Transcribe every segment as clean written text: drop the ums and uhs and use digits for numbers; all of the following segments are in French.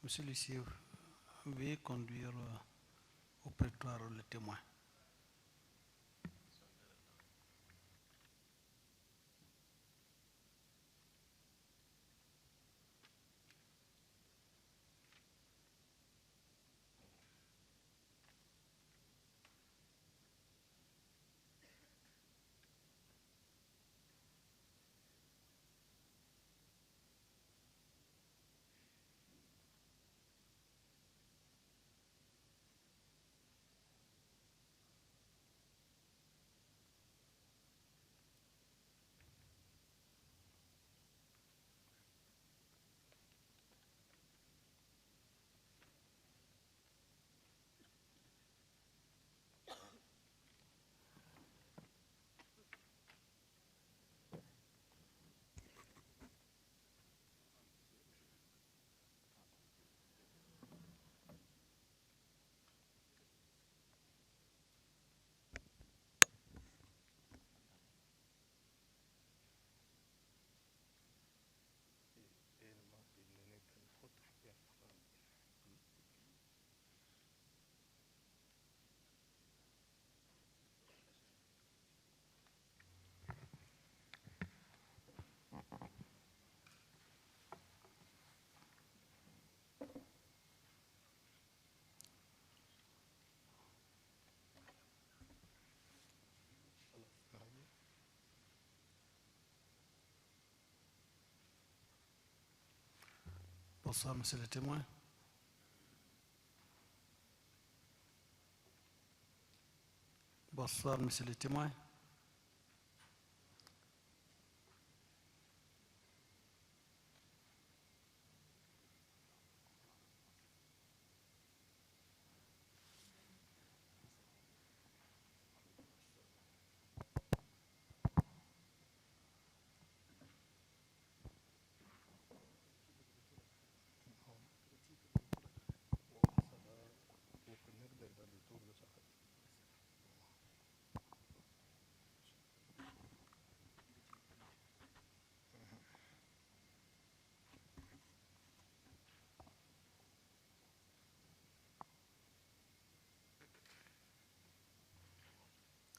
Monsieur l'huissier, veuillez conduire au prétoire le témoin. Bonsoir, monsieur le témoin. Bonsoir, monsieur le témoin.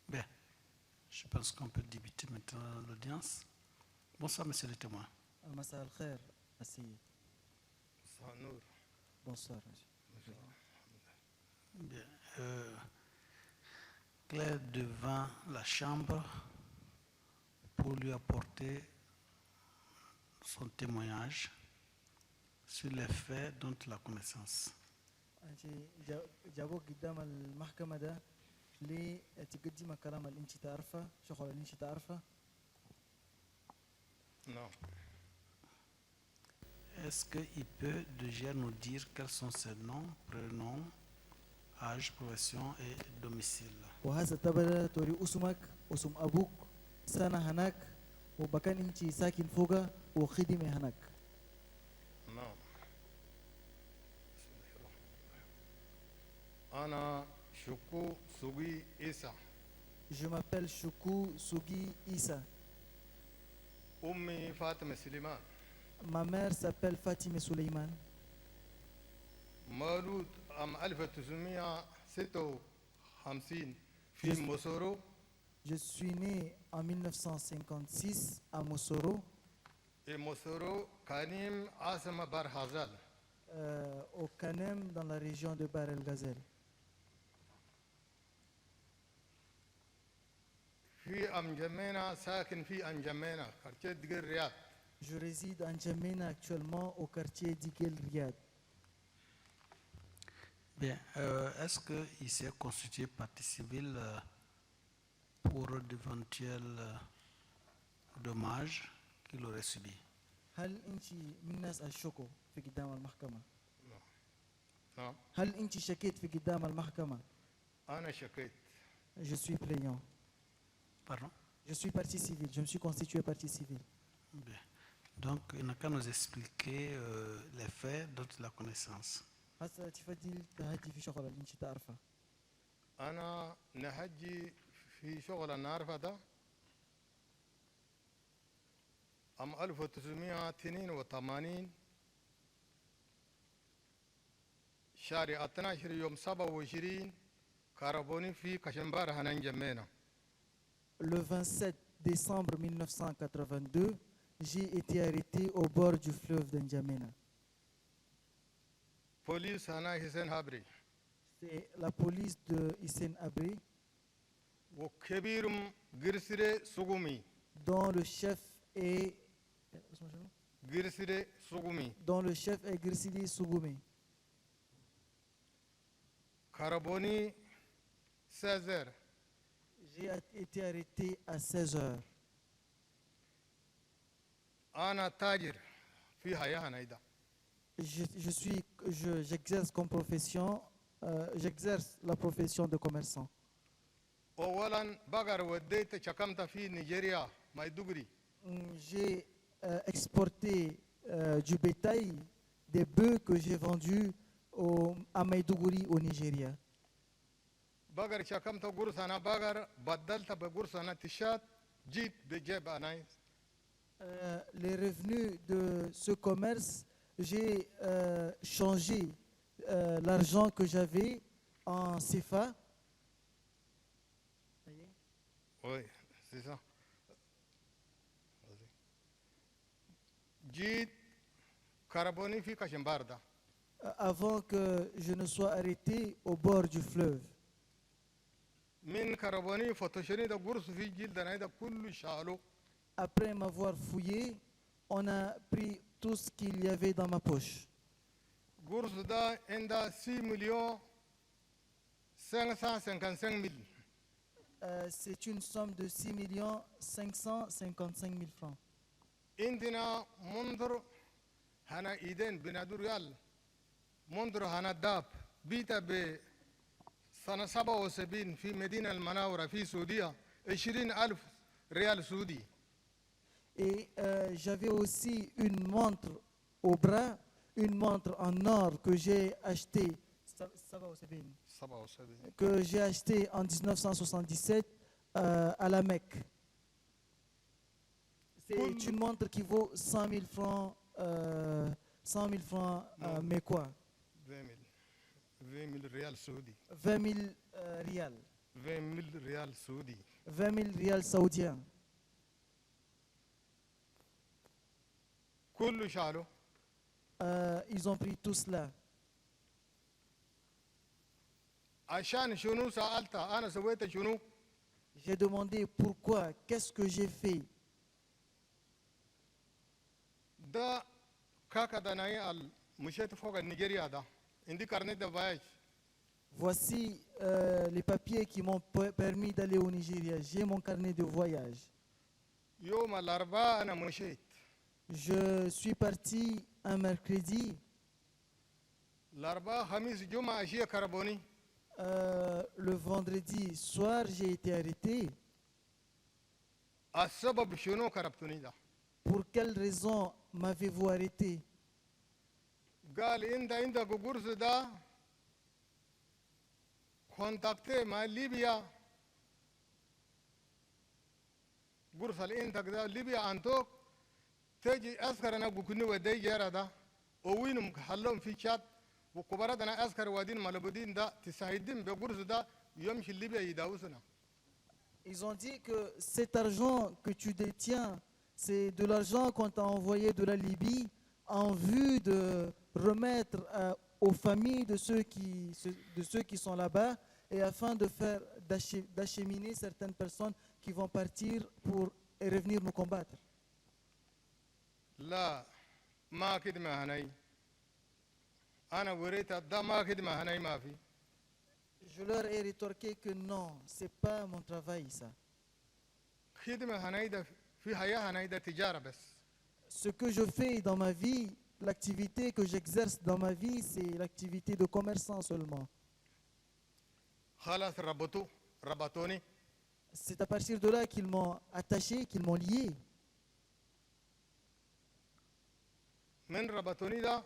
Bien, je pense qu'on peut débuter maintenant l'audience. Bonsoir, monsieur le témoin. مساء الخير السيد. Bonsoir monsieur. Bien, Claire devant la chambre pour lui apporter son témoignage sur les faits dont il a connaissance. أنت جابوك قدام المحكمة ده لتقدم الكلام اللي أنت تعرفه، شغل اللي أنت تعرفه. Non. Est-ce qu'il peut déjà nous dire quels sont ses noms, prénoms, âge, profession et domicile? وهذا تبدأ توري اسمك، اسم أبوك، سنة هناك، وبكان أنت ساكن فوقه وخدمة هناك. Non. أنا شكو سوغي إيسا. Je m'appelle Choukou Sougi Issa. أمي فاطمة سليمان. Ma mère s'appelle Fatime Suleiman. مولود عام 1956 في موسورو. Je suis né en 1956 à Mosoro, موسورو كانيم عاصمة بار هازال. au Kanem, dans la région de Bar El Ghazel. في أمجمينا ساكن في أنجمينا كارتيه دقيق رياض. Je réside en Djamena actuellement au quartier d'Igel Riyad. Bien, est-ce qu'il s'est constitué partie civile pour d'éventuels dommages qu'il aurait subis? هل أنت من الناس الشكو في قدام المحكمة؟ نعم. هل أنت شكيت في قدام المحكمة؟ أنا شكيت. Je suis plaignant. Pardon? Je suis partie civile. Je me suis constitué partie civile. Bien. Donc, il n'a qu'à nous expliquer les faits dont il a connaissance. هسه تفضل تهجي في شغل اللي أنت تعرفه. أنا نهجي في شغل النار ده عام 1982 شهر 12 يوم 27 كربوني في كشمبار هنان جمينا. Le 27 décembre 1982, j'ai été arrêté au bord du fleuve d'Njamena. بوليس هنا حسين هابري C'est la police de Hissène Habré, وكبيرم غرسري سوغومي dont le chef est غرسري سوغومي Grisili Sougoumé. كربوني سازر. J'ai été arrêté à 16 heures. أنا تاجر في حياة هنايدا. J'exerce comme profession, j'exerce la profession de commerçant. أولاً بقر وديت شكمت في نيجيريا مايدوغري. J'ai exporté du bétail, des bœufs que j'ai vendus à Maïdougouri au Nigeria. بقر شكمت قرص أنا بقر بدلت بقرص أنا تشات جيت بجيب أنا. Les revenus de ce commerce, j'ai changé l'argent que j'avais en CFA. Oui, c'est ça. جيت كربوني في كشمباردا. Avant que je ne sois arrêté au bord du fleuve. من كربوني فتشني دا قرص في جلدنا دا كل شالو. Après m'avoir fouillé, on a pris tout ce qu'il y avait dans ma poche. قرص دا عند 6 مليون 555 000. C'est une somme de 6 555 000 francs. عندنا منظر هنا إيدين بنادو ريال منظر هنا داب بيتا بسنة 77 في مدينة المناورة في سعودية 20,000 ريال سعودي. Et j'avais aussi une montre au bras, une montre en or que j'ai achetée, en 1977 à la Mecque. C'est une montre qui vaut 100 000 francs, 100 000 francs mécois. 20 000 ريال سعودي. 20 000 rials. 20 000 ريال سعودي. 20 000 rials saoudiens. كل شالو. Ils ont pris tout cela. عشان شنو سألت أنا سويت شنو؟ J'ai demandé pourquoi, qu'est-ce que j'ai fait. ده كاكا دناي مشيت فوق نيجيريا ده عندي كارنيت de voyage. Voici les papiers qui m'ont permis d'aller au Nigeria. J'ai mon carnet de voyage. يوم الأربعاء أنا مشيت. Je suis parti un mercredi. الأربعاء خميس جمعة أشياء كربوني. Le vendredi soir, j'ai été arrêté. السبب شنو كربتوني ده؟ Pour quelle raison m'avez-vous arrêté? قال أنت عندك قرص ده كونتاكتي مع ليبيا. قرص اللي عندك ده ليبيا أنتوك تجي أسكر أنا بكوني ودي جرا ده ووينهم حلهم في شات وكبرت أنا أسكر ودين مالبودين ده تساعدين بقرص ده يمشي ليبيا يداوسنا. Ils ont dit que cet argent que tu détiens, c'est de l'argent qu'on t'a envoyé de la Libye en vue de remettre aux familles de ceux qui sont là-bas et afin de faire d'acheminer certaines personnes qui vont partir pour revenir nous combattre. لا ما خدمة هناي أنا وريت ده ما خدمة هناي ما في. Je leur ai rétorqué que non, c'est pas mon travail ça. خدمة هناي ده في حياة هناي ده تجارة بس. Ce que je fais dans ma vie, l'activité que j'exerce dans ma vie, c'est l'activité de commerçant seulement. خلاص ربطوني. C'est à partir de là qu'ils m'ont attaché, qu'ils m'ont lié. من ربطوني ده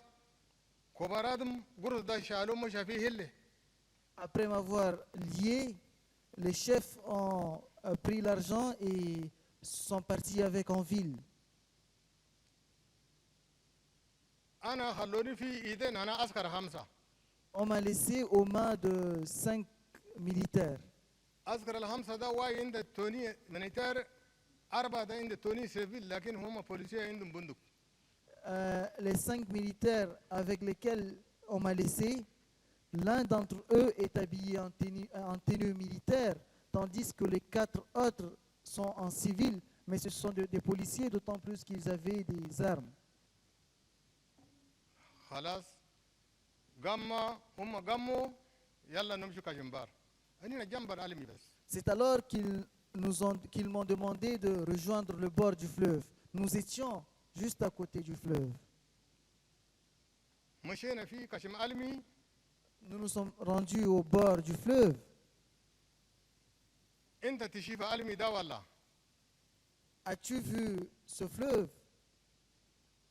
كبرادم قرص ده شالوم مش فيه هله. Après m'avoir lié, les chefs ont pris l'argent et sont partis avec en ville. أنا خلوني في إيدين أنا أسكر 5. On m'a laissé aux mains de 5 militaires. عسكر الخمسة ده واي عند توني منيتار أربعة ده عند توني سيفيل لكن هم بوليسية عندهم بندق. Les 5 militaires avec lesquels on m'a laissé, l'un d'entre eux est habillé en tenue militaire, tandis que les 4 autres sont en civil, mais ce sont des policiers, d'autant plus qu'ils avaient des armes. خلاص قام هم قاموا يلا نمشي كجنبار. أنا جنبار علمي بس. C'est alors qu'ils m'ont demandé de rejoindre le bord du fleuve. Nous étions juste à côté du fleuve. مشينا في كشم علمي. Nous nous sommes rendus au bord du fleuve. أنت تشوف علمي ده ولا؟ As-tu vu ce fleuve?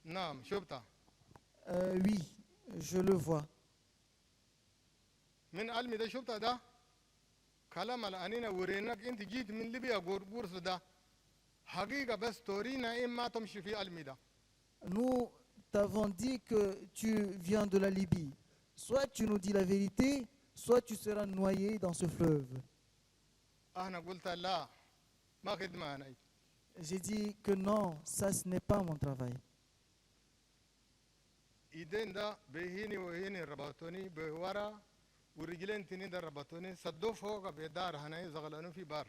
نعم شفته. Oui, je le vois. من علمي ده شفته ده كلام الأنينا ورينك أنت جيت من ليبيا بورس ده حقيقة بس تورينا إما تمشي في علمي ده. Nous t'avons dit que tu viens de la Libye. Soit tu nous dis la vérité, soit tu seras noyé dans ce fleuve. أنا قلت لا ما خدمة أنا. J'ai dit que non, ça ce n'est pas mon travail. إيدين ده بهيني وهيني ربطوني بورا ورجلين تنين ده ربطوني صدوا فوق بدار هنا زغلانو في بار.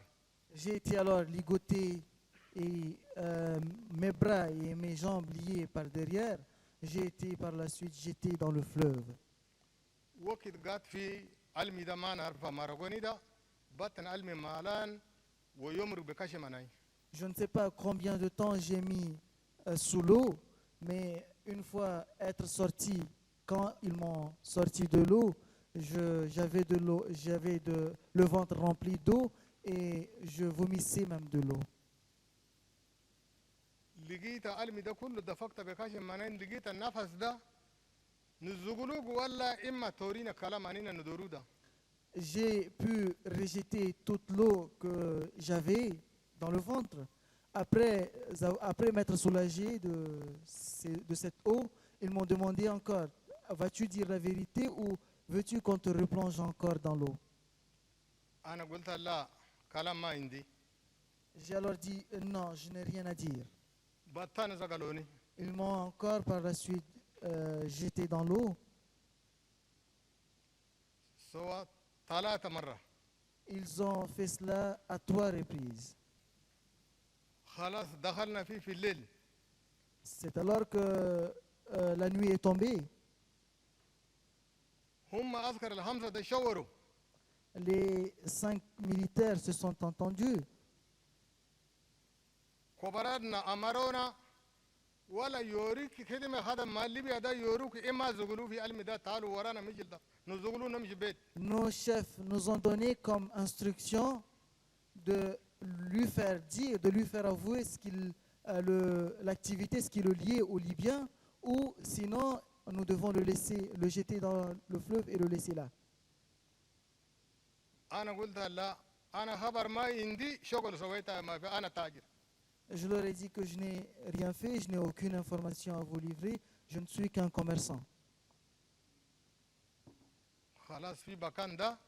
J'ai été alors ligoté et mes bras et mes jambes liés par derrière. J'ai été par la suite jeté dans le fleuve. وقت قات في علمي ده ما نعرف مارغوني ده بطن علمي مالان ويمرق بكشم أنا. Je ne sais pas combien de temps j'ai mis sous l'eau, mais une fois être sorti, quand ils m'ont sorti de l'eau, j'avais le ventre rempli d'eau et je vomissais même de l'eau. لقيت علمي ده كله دفقت بكشم أنا لقيت النفس ده نزغلوق ولا إما تورينا كلام أنينا ندورو ده. J'ai pu rejeter toute l'eau que j'avais dans le ventre. Après m'être soulagé de cette eau, ils m'ont demandé encore, vas-tu dire la vérité ou veux-tu qu'on te replonge encore dans l'eau? أنا قلت لا كلام ما عندي. J'ai alors dit, non, je n'ai rien à dire. بطان زغلوني. Ils m'ont encore par la suite jeté dans l'eau. سوا ثلاثة مرة. Ils ont fait cela à 3 reprises. خلاص دخلنا فيه في الليل. C'est alors que la nuit est tombée. هم عسكر الخمسة ده شوروا. Les 5 militaires se sont entendus. كبراتنا أمرونا ولا يوريك خدمة هذا ما ليبيا ده يوروك إما زغلو في علم ده تعالوا ورانا مجل ده نزغلو نمشي بيت. Nos chefs nous ont donné comme instruction de lui faire dire, de lui faire avouer l'activité, ce qui le liait aux Libyens, ou sinon nous devons le jeter dans le fleuve et le laisser là. أنا قلت لا أنا خبر ما عندي شغل سويتها ما في أنا تاجر. Je leur ai dit que je n'ai rien fait, je n'ai aucune information à vous livrer, je ne suis qu'un commerçant. خلاص في مكان ده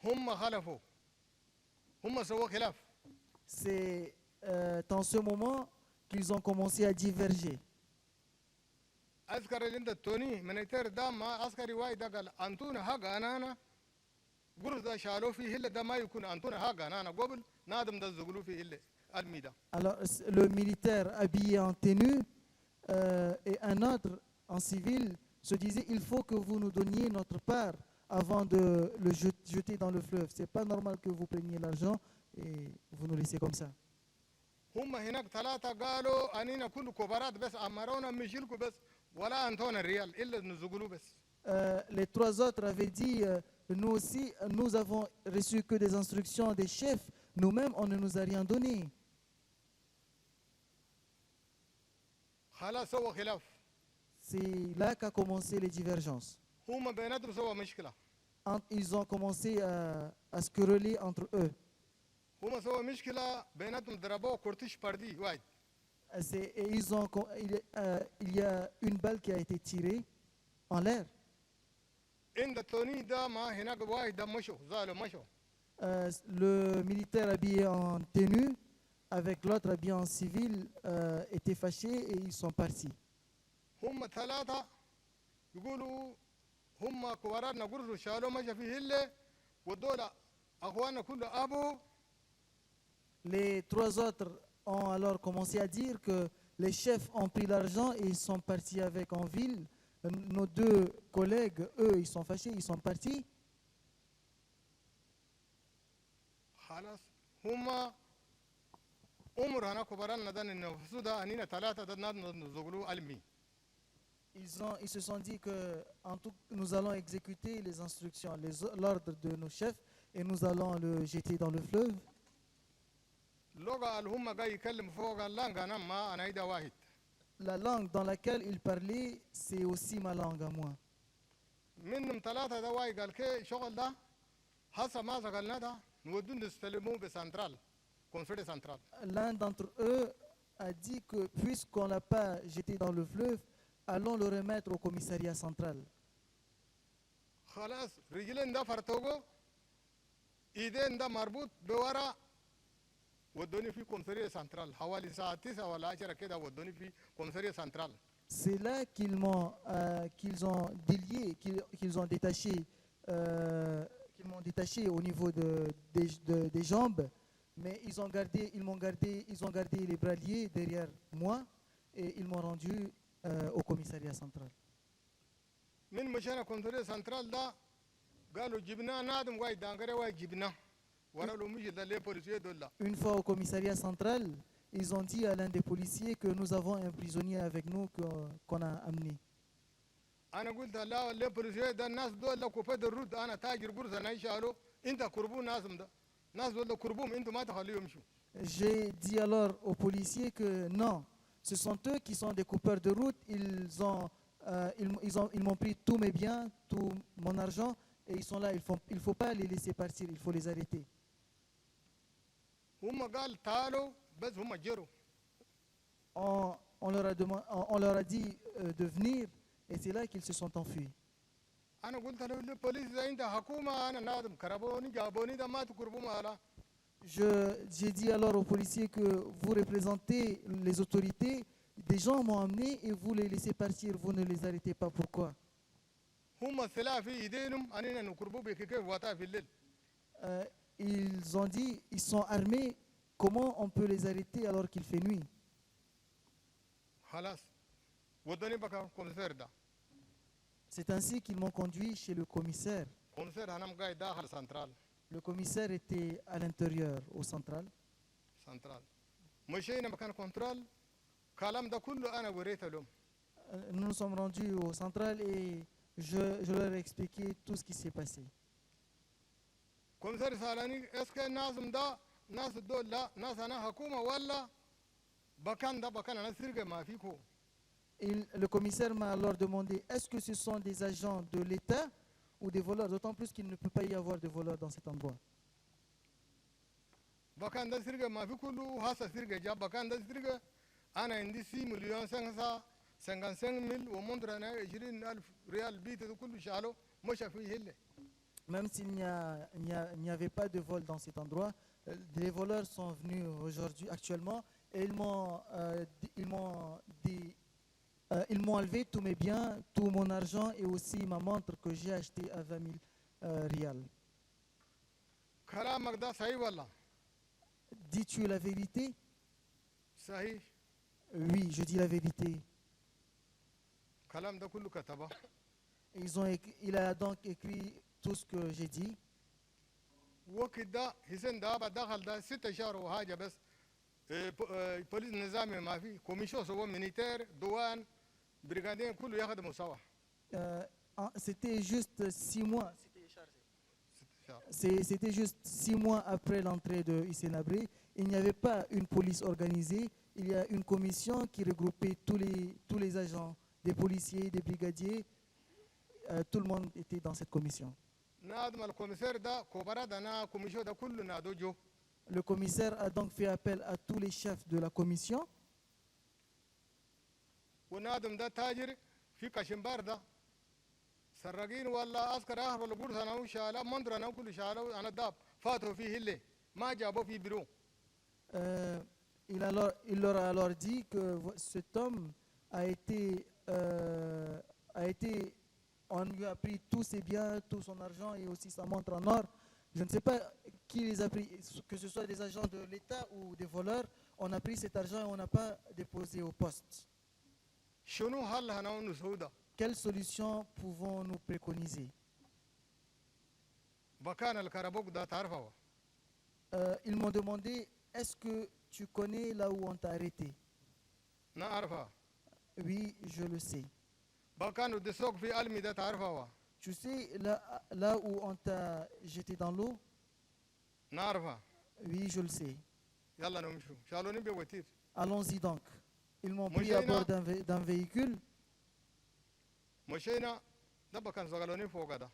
هم خلفوا هم سووا خلاف. C'est dans ce moment qu'ils ont commencé à diverger. عسكر اللي عند التوني من يتر ده ما عسكري وايد ده قال أنتونا حق أنا قرص ده شالوا فيه إلا ده ما يكون أنتونا حق أنا قبل نادم ده زغلوا فيه إلا الميدا. Alors le militaire habillé en tenue et un autre en civil se disait il faut que vous nous donniez notre part avant de le jeter dans le fleuve. C'est pas normal que vous preniez l'argent et vous nous laissez comme ça. هم هناك ثلاثة قالوا أنينا كل كبارات بس أمرونا مشيلكوا بس ولا أنتونا الريال إلا نزغلوا بس. Les 3 autres avaient dit nous aussi nous avons reçu que des instructions des chefs, nous-mêmes on ne nous a rien donné. خلاص سووا خلاف. C'est là qu'a commencé les divergences. هم بيناتهم سووا مشكلة. Ils ont commencé à se quereller entre eux. هم سووا مشكلة بيناتهم ضربوا كورتيش باردي وايد. Et il y a une balle qui a été tirée en l'air. inda toni da ma hina ga wai da masho zalo masho Le militaire habillé en tenue avec l'autre habillé en civil étaient fâchés et ils sont partis. هم ثلاثة يقولوا هم كباراتنا قرصوا شالوا مشى في هلة ودول أخواننا كله أبو Les trois autres ont alors commencé à dire que les chefs ont pris l'argent et ils sont partis avec en ville. Nos deux collègues, eux, ils sont fâchés, ils sont partis. خلاص هم عمر هنا كباراتنا ده نفسه ده أنينا ثلاثة ده نزغلوا ألمي Ils se sont dit que nous allons exécuter les instructions, l'ordre de nos chefs et nous allons le jeter dans le fleuve. اللغة اللي هم جاي يكلم فوق اللانجا أنا ما أنا إيدا واحد La langue dans laquelle ils parlaient, c'est aussi ma langue à moi. منهم ثلاثة ده واحد قال كي شغل ده هسه ما زغلنا ده نودون نستلموه بسنترال كونفري سنترال L'un d'entre eux a dit que puisqu'on ne l'a pas jeté dans le fleuve, allons le remettre au commissariat central. خلاص رجلين ده فرتوغو إيدين ده مربوط بورا ودوني في كونفري سنترال حوالي الساعة 9 ولا 10 كده ودوني في كونفري سنترال C'est là qu'ils ont délié, qu'ils ont détaché, qu'ils m'ont détaché au niveau des jambes, mais ils ont gardé les bras liés derrière moi et ils m'ont rendu au commissariat central. من مشينا كونفري سنترال ده قالوا جبنا نادم وايد دانغري وايد جبنا ورا لو مشي ده لي بوليسيه دول Une fois au commissariat central, ils ont dit à l'un des policiers que nous avons un prisonnier avec nous qu'on a amené. انا قلت لا لي بوليسيه ده الناس دول كوفه الرد انا تاجر قرصه نايشالو انت كربو ناسم ده ناس دول كربوم انتوا ما تخليهم يمشوا J'ai dit alors aux policiers que non, ce sont eux qui sont des coupeurs de route. Ils m'ont pris tous mes biens, tout mon argent, et ils sont là. Il ne faut pas les laisser partir, il faut les arrêter. هم قال تعالوا بس هم جروا On leur a dit de venir, et c'est là qu'ils se sont enfuis. انا قلت له البوليس ده انت حكومه انا نادم كربوني جابوني ده ما تكربوا مالا J'ai dit alors aux policiers que vous représentez les autorités, des gens m'ont amené et vous les laissez partir, vous ne les arrêtez pas. Pourquoi? هم السلاح في ايدينهم اننا نكربوا بك كيف وقتها في الليل Ils ont dit, ils sont armés, comment on peut les arrêter alors qu'il fait nuit? خلاص ودوني بقى كومسير ده C'est ainsi qu'ils m'ont conduit chez le commissaire. كومسير انا قاعد داخل سنترال Le commissaire était à l'intérieur, au central. سنترال مشينا مكان كنترول كلام ده كله انا وريته لهم Nous nous sommes rendus au central et je leur ai expliqué tout ce qui s'est passé. كومسير سالني اسكي نازم ده ناس دول لا ناس انا حكومه ولا بكان ده بكان انا سرقه ما فيكو Le commissaire m'a alors demandé, est-ce que ce sont des agents de l'État ou des voleurs, d'autant plus qu'il ne peut pas y avoir de voleurs dans cet endroit. بكان ده سرقه ما في كله هسه سرقه جاب بكان ده سرقه انا عندي 6 مليون 55 مل ومنظر انا 20,000 ريال بيت ده كله شالوا مش في هله Même s'il n'y avait pas de vol dans cet endroit, les voleurs sont venus actuellement, et ils m'ont enlevé tous mes biens, tout mon argent et aussi ma montre que j'ai achetée à 20 000 rials. كلامك ده صحيح ولا Dis-tu la vérité? صحيح Oui, je dis la vérité. كلام ده كله كتبه Il a donc écrit tout ce que j'ai dit. وقت ده حسين ده دخل ده 6 شهور وحاجه بس بوليس نظامي ما في كوميشو سوى مينيتير دوان بريغادين كله يخدموا سوا C'était juste 6 mois. 6 شهور C'était juste 6 mois après l'entrée de Hissène Habré. Il n'y avait pas une police organisée. Il y a une commission qui regroupait tous les agents, des policiers, des brigadiers. Tout le monde était dans cette commission. نادم الكوميسير ده كوبرا ده نا كوميشو ده كله نادو جو Le commissaire a donc fait appel à tous les chefs de la commission. ونادم ده تاجر في كاشمبار ده سرقين ولا عسكر أهل ولا قرص أنا وشالة منظر أنا كل شالة أنا داب فاتوا فيه اللي ما جابوا فيه برو. Il leur a alors dit que cet homme on lui a pris tous ses biens, tout son argent et aussi sa montre en or. Je ne sais pas qui les a pris, que ce soit des agents de l'État ou des voleurs. On a pris cet argent et on n'a pas déposé au poste. شنو هل هنا نسودا Quelle solution pouvons-nous préconiser? بكان الكربوك ده تعرفه Ils m'ont demandé, est-ce que tu connais là où on t'a arrêté? نعرفه Oui, je le sais. بكان الدسوق في علمي ده تعرفه Tu sais, là où on t'a jeté dans l'eau? نعرفه Oui, je le sais. يلا نمشوا شالوني بوتير Allons-y donc. Ils m'ont pris à bord d'un véhicule. مشينا ده بكان زغلوني فوق ده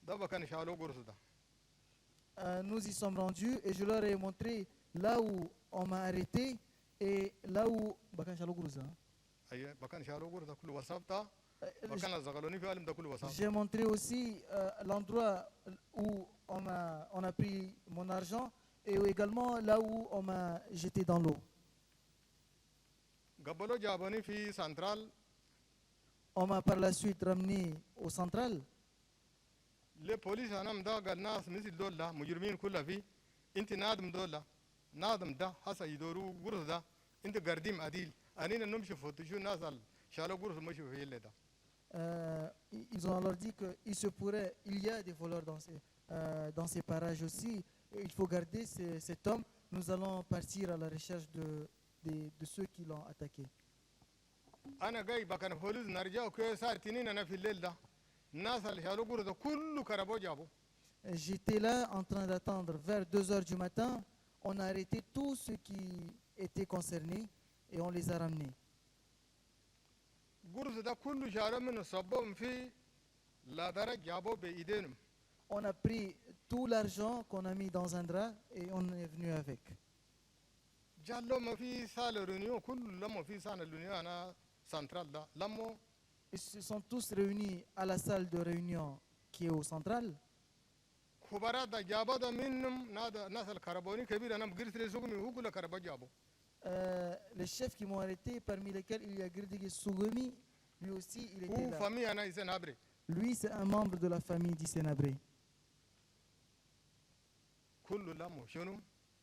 بكان شالو قرص ده Nous y sommes rendus et je leur ai montré là où on m'a arrêté et là où... اي بكان شالو قرص ده كله وصفته بكان زغلوني في علم ده كله وصفته. J'ai montré aussi l'endroit où on a pris mon argent et également là où on m'a jeté dans l'eau. قبلوا جابوني في سنترال On m'a par la suite ramené au central. ليه بوليس انا مدا قال ناس مثل دول ده مجرمين كلها في انت نادم دول ده نادم ده حسا يدوروا قرص ده انت قرديم عديل انينا نمشي فتشوا الناس شالوا قرص مشوا في اللي ده. Ils ont alors dit qu'il se pourrait, il y a des voleurs dans ces parages aussi. Et il faut garder cet homme. Nous allons partir à la recherche de ceux qui l'ont attaqué. انا جاي بكان بوليس نرجع كي صار تنين انا في الليل ده الناس اللي شالوا قرص ده كله كربوا جابوا. J'étais là en train d'attendre vers 2 heures du matin. On a arrêté tous ceux qui étaient concernés et on les a ramenés. قرص ده كله شالوا منه صبهم في لا درج جابوا بايدينهم. On a pris tout l'argent qu'on a mis dans un drap et on est venu avec. جالو ما في سال ريونيون كل لما في سال الريونيون انا سنترال ده لما Ils se sont tous réunis à la salle de réunion qui est au central. خبرات ده جابوا ده منهم ناس الكربوني كبير انا بقرت لي سوق من هو كله كربوا جابوا. Les chefs qui m'ont arrêté, parmi lesquels il y a Girdige Sougomi, lui aussi il était هو là. فامي انا يسن ابري. Lui c'est un membre de la famille d'Issenabré. كله لما شنو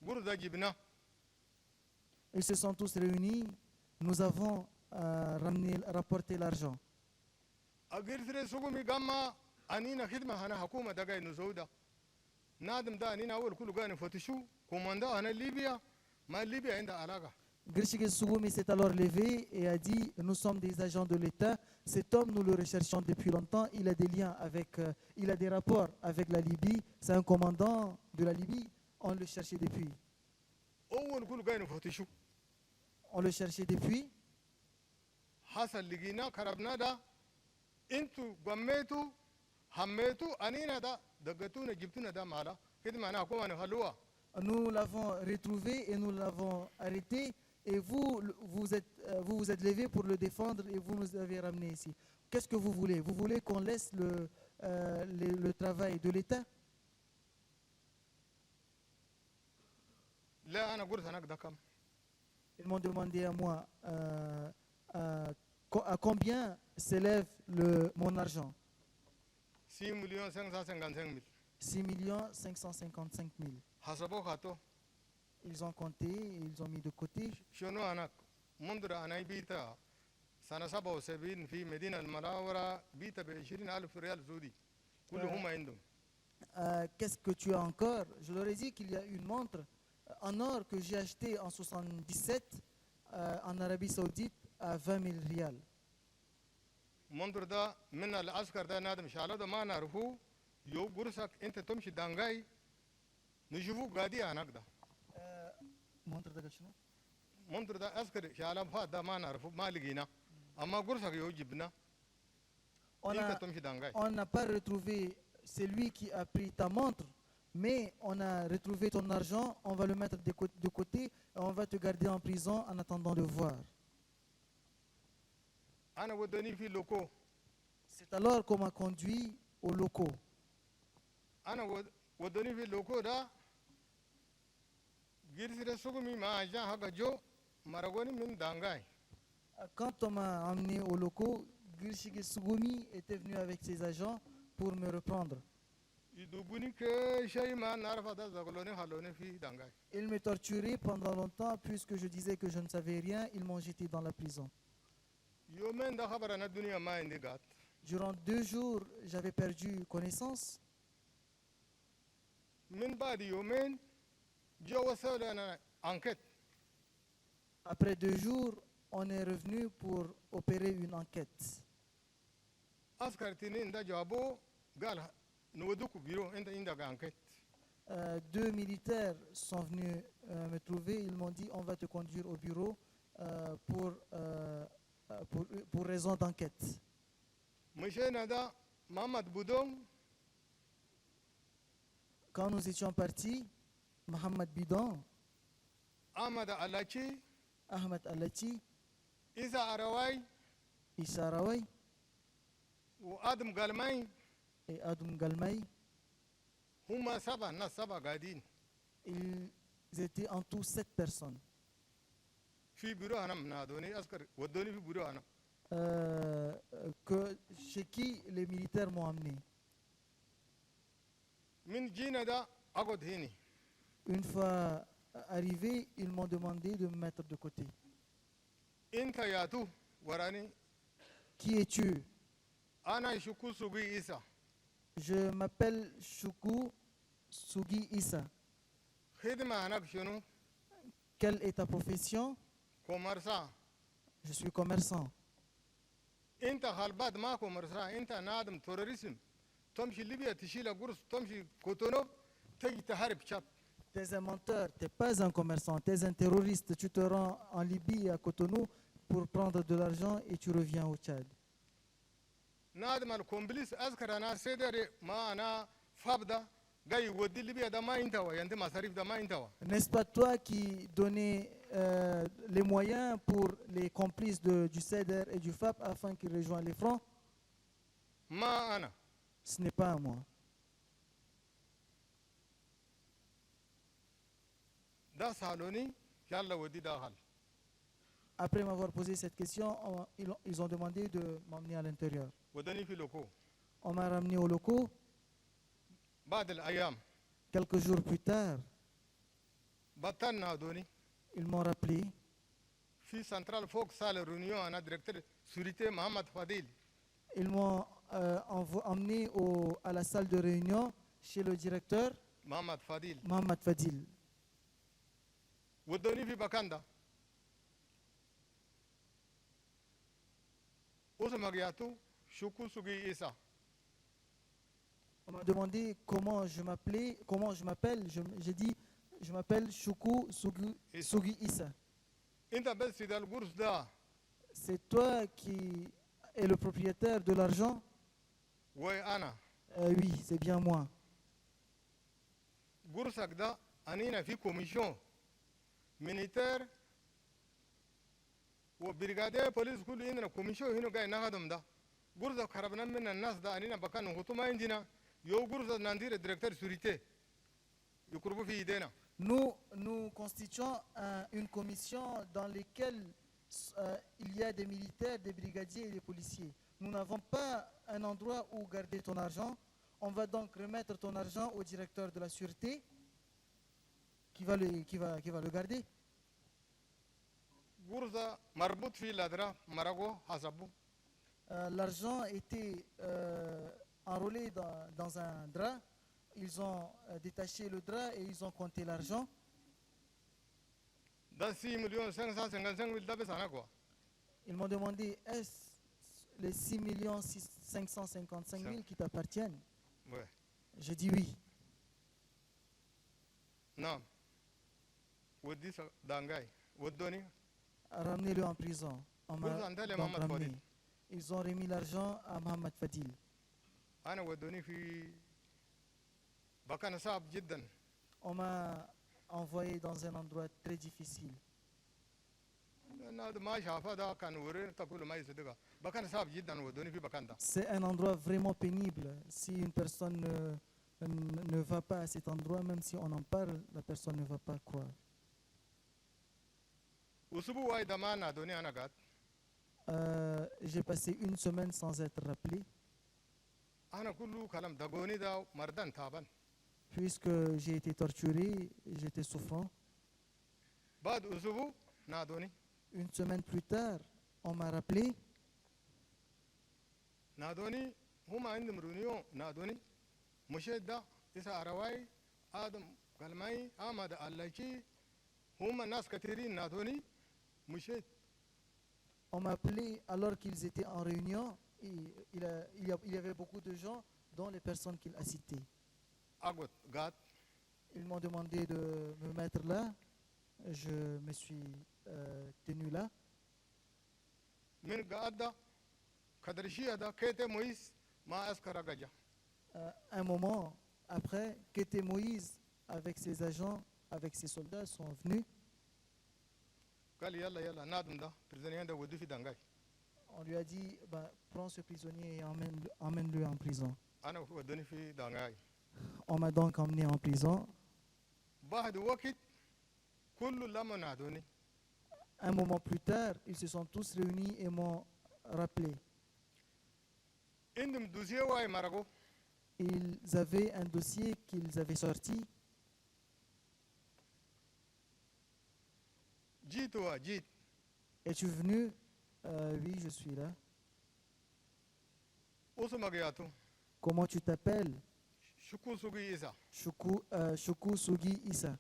قرص ده جبناه. Ils se sont tous réunis. Nous avons rapporté l'argent. أقرت لي سوق من قام أنينا خدمة أنا حكومة ده جاي نزوده. نادم ده أنينا أول كله جاي نفتشوا كوماندا أنا ليبيا ما ليبيا عندها علاقة. Girdige Sougomi s'est alors levé et a dit, nous sommes des agents de l'État. Cet homme, nous le recherchons depuis longtemps. Il a des liens avec, il a des rapports avec la Libye. C'est un commandant de la Libye. On le cherchait depuis. أول كله جاي نفتشوا. On le cherchait depuis. حصل لقينا كربنا ده انتوا قميتوا هميتوا انينا ده دقتونا جبتونا ده مالا كده معناها حكومه نخلوها. Nous l'avons retrouvé et nous l'avons arrêté. Et vous vous êtes levé pour le défendre et vous nous avez ramené ici. Qu'est-ce que vous voulez? Vous voulez qu'on laisse le travail de l'État? لا انا قلت انا ده كم. Ils m'ont demandé à moi à combien s'élève mon argent. 6 مليون 555 ميل. 6 555 000. حسبوا خاطو. Ils ont compté, ils ont mis de côté. شنو انا منذ انا بيتا سنه 77 في مدينه المنوره بيتا ب 20,000 ريال سعودي كلهم عندهم. Qu'est-ce que tu as encore? Je leur ai dit qu'il y a une montre en or que j'ai achetée en 77 en Arabie Saoudite à 20 000 riyals. منظر ده من العسكر ده نادم شالو ده ما نعرفوه يو قرصك انت تمشي دانغاي نشوفوه قاعدي هناك ده. منظر ده عسكر شالو فات ده ما نعرفوه ما لقينا اما قرصك يو جبنا انت تمشي دانغاي. On n'a pas retrouvé celui qui a pris ta montre, mais on a retrouvé ton argent, on va le mettre de côté et on va te garder en prison en attendant de voir. انا ودوني في لوكو. C'est alors qu'on m'a conduit aux locaux. ana wadoni fi loko da girsire sugumi ma ajan haka jo maragoni min dangai Quand on m'a emmené aux locaux, Girshige Sugumi était venu avec ses agents pour me reprendre. iduguni ke shay ma narfa da zagloni haloni fi dangai Ils me torturaient pendant longtemps puisque je disais que je ne savais rien. Ils m'ont jeté dans la prison. yomen da khabara na duniya ma indi gat Durant 2 jours, j'avais perdu connaissance. min badi yomen jo wasala na enquête Après 2 jours, on est revenu pour opérer une enquête. askartini inda jabo gal nuwaduku biro inda inda ga enquête 2 militaires sont venus me trouver. Ils m'ont dit on va te conduire au bureau pour raison d'enquête. mishena da Mohamed Boudon Quand nous étions partis, Mohamed Bidon, Ahmad Alachi Ahmed Alati, Isa Arawai Issa Rawai wa Adam Galmai et Adoum Galmaï, huma saba na saba gadin ils étaient en tout 7 personnes. fi biro hanam na doni askar wadoni fi biro hanam Chez qui les militaires m'ont amené. min jina da agod hini Une fois arrivé, ils m'ont demandé de me mettre de côté. inta yatu warani Qui es-tu? ana shuku sugi Isa Je m'appelle Choukou Sugi Issa. khidma hanak shunu Quelle est ta profession? komarsa Je suis commerçant. inta halbad ma komarsa inta nadam terrorism tomshi libya tishila gurs tomshi kotono taji taharib chat Tu es un menteur, tu n'es pas un commerçant, tu es un terroriste. Tu te rends en Libye, à Cotonou, pour prendre de l'argent et tu reviens au Tchad. nadam al complice askara na sedare ma ana fabda gai wodi libya da ma inta wa yandi masarif da ma inta wa N'est-ce pas toi qui donnais les moyens pour les complices du CEDER et du FAP afin qu'ils rejoignent les fronts? ma ana Ce n'est pas à moi. da saloni yalla wodi da hal Après m'avoir posé cette question, ils ont demandé de m'emmener à l'intérieur. wadani fi loko On m'a ramené aux locaux. بعد الايام Quelques jours plus tard, بطلنا دوني ils m'ont rappelé. في سنترال فوق سال ريونيون انا ديريكتور سوريتي محمد فضيل Ils m'ont emmené à la salle de réunion chez le directeur محمد فضيل Mohamed Fadil. ودوني في بكاندا اسمك ياتو شوكو سوغي إيسا On m'a demandé comment je m'appelle. J'ai dit, je m'appelle Choukou Sugi Issa. انت بس في ده القرص ده C'est toi qui es le propriétaire de l'argent? وانا Oui, c'est bien moi. قرصك ده انينا في كوميشن مينيتير وبريغادير بوليس كل اننا كوميشن هنا جاي نخدم ده قرصك خربنا من الناس ده انينا بكان هوتو ما عندنا يو قرص ناندير ديريكتور سوريتي يقربوا في ايدينا Nous constituons une commission dans laquelle il y a des militaires, des brigadiers et des policiers. Nous n'avons pas un endroit où garder ton argent. On va donc remettre ton argent au directeur de la sûreté qui va le garder. قرصة مربوط في الأدرة مرقو حسبه L'argent était enrôlé dans un drap. Ils ont détaché le drap et ils ont compté l'argent. ده 6 مليون 555 ده بس أنا كوا Ils m'ont demandé, est-ce les 6 555 000 qui t'appartiennent? ouais. J'ai dit oui. نعم ودي دانجاي ودوني Ramenez-le en prison. On m'a Vous entendez, donc Mohamed ramené. Fadil. Ils ont remis l'argent à Mohamed Fadil. أنا ودوني في بكان صعب جدا On m'a envoyé dans un endroit très difficile. لأن هذا ما شافه ده كان ورين تقول ما يصدقه bakan sab jiddan wadoni fi bakan da C'est un endroit vraiment pénible. Si une personne ne va pas à cet endroit, même si on en parle, la personne ne va pas croire. usubu wai da ma na doni ana gat J'ai passé une semaine sans être rappelé, ana kullu kalam dagoni da mardan taban puisque j'ai été torturé, j'étais souffrant. bad usubu na doni Une semaine plus tard, on m'a rappelé. na doni huma indim runiyo na doni mushedda isa arawai adam galmai amad allaki huma nas katirin na doni mushed On m'a appelé alors qu'ils étaient en réunion. Il y avait beaucoup de gens, dont les personnes qu'il a citées. agot gat Ils m'ont demandé de me mettre là. Je me suis tenu là. min gaadda kadarshiyada kete mois ma askara gaja Un moment après, qu'était Moïse avec ses agents, avec ses soldats, sont venus. gal yalla yalla nadum da prisonnier da wudu fi dangai On lui a dit, bah, prends ce prisonnier et emmène-le en prison. ana wadoni fi dangai On m'a donc emmené en prison. bahd wakit kullu lama na doni Un moment plus tard, ils se sont tous réunis et m'ont rappelé. indim dusiye wai marago Ils avaient un dossier qu'ils avaient sorti. jitu wa jit Es-tu venu? Oui, je suis là. usumagayatu Comment tu t'appelles? shuku sugi isa Choukou Sougui Issa.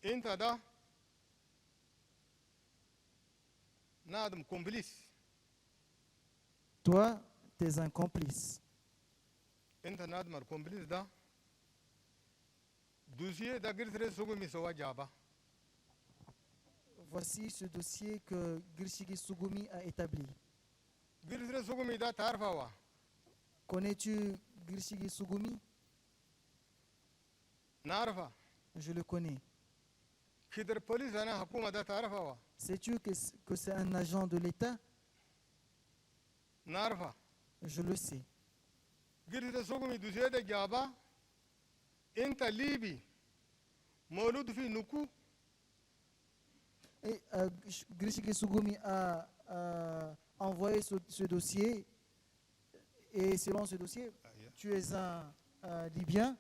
inta da nadum complice Toi, tu es un complice. inta nadum ar complice da dusiye da girtre sugu misowa jaba Voici ce dossier que Girshigi Sougoumi a établi. girtre sugu mi da tarfawa Connais-tu Girshigi Sougoumi? narfa Je le connais. kidar police ana hakuma da tarfawa Sais-tu que c'est un agent de l'État? narfa Je le sais. girtre sugu mi dusiye da jaba inta libi maulud fi nuku Et Girshigi Sougoumi a envoyé ce dossier. Et selon ce dossier, tu es un Libyen,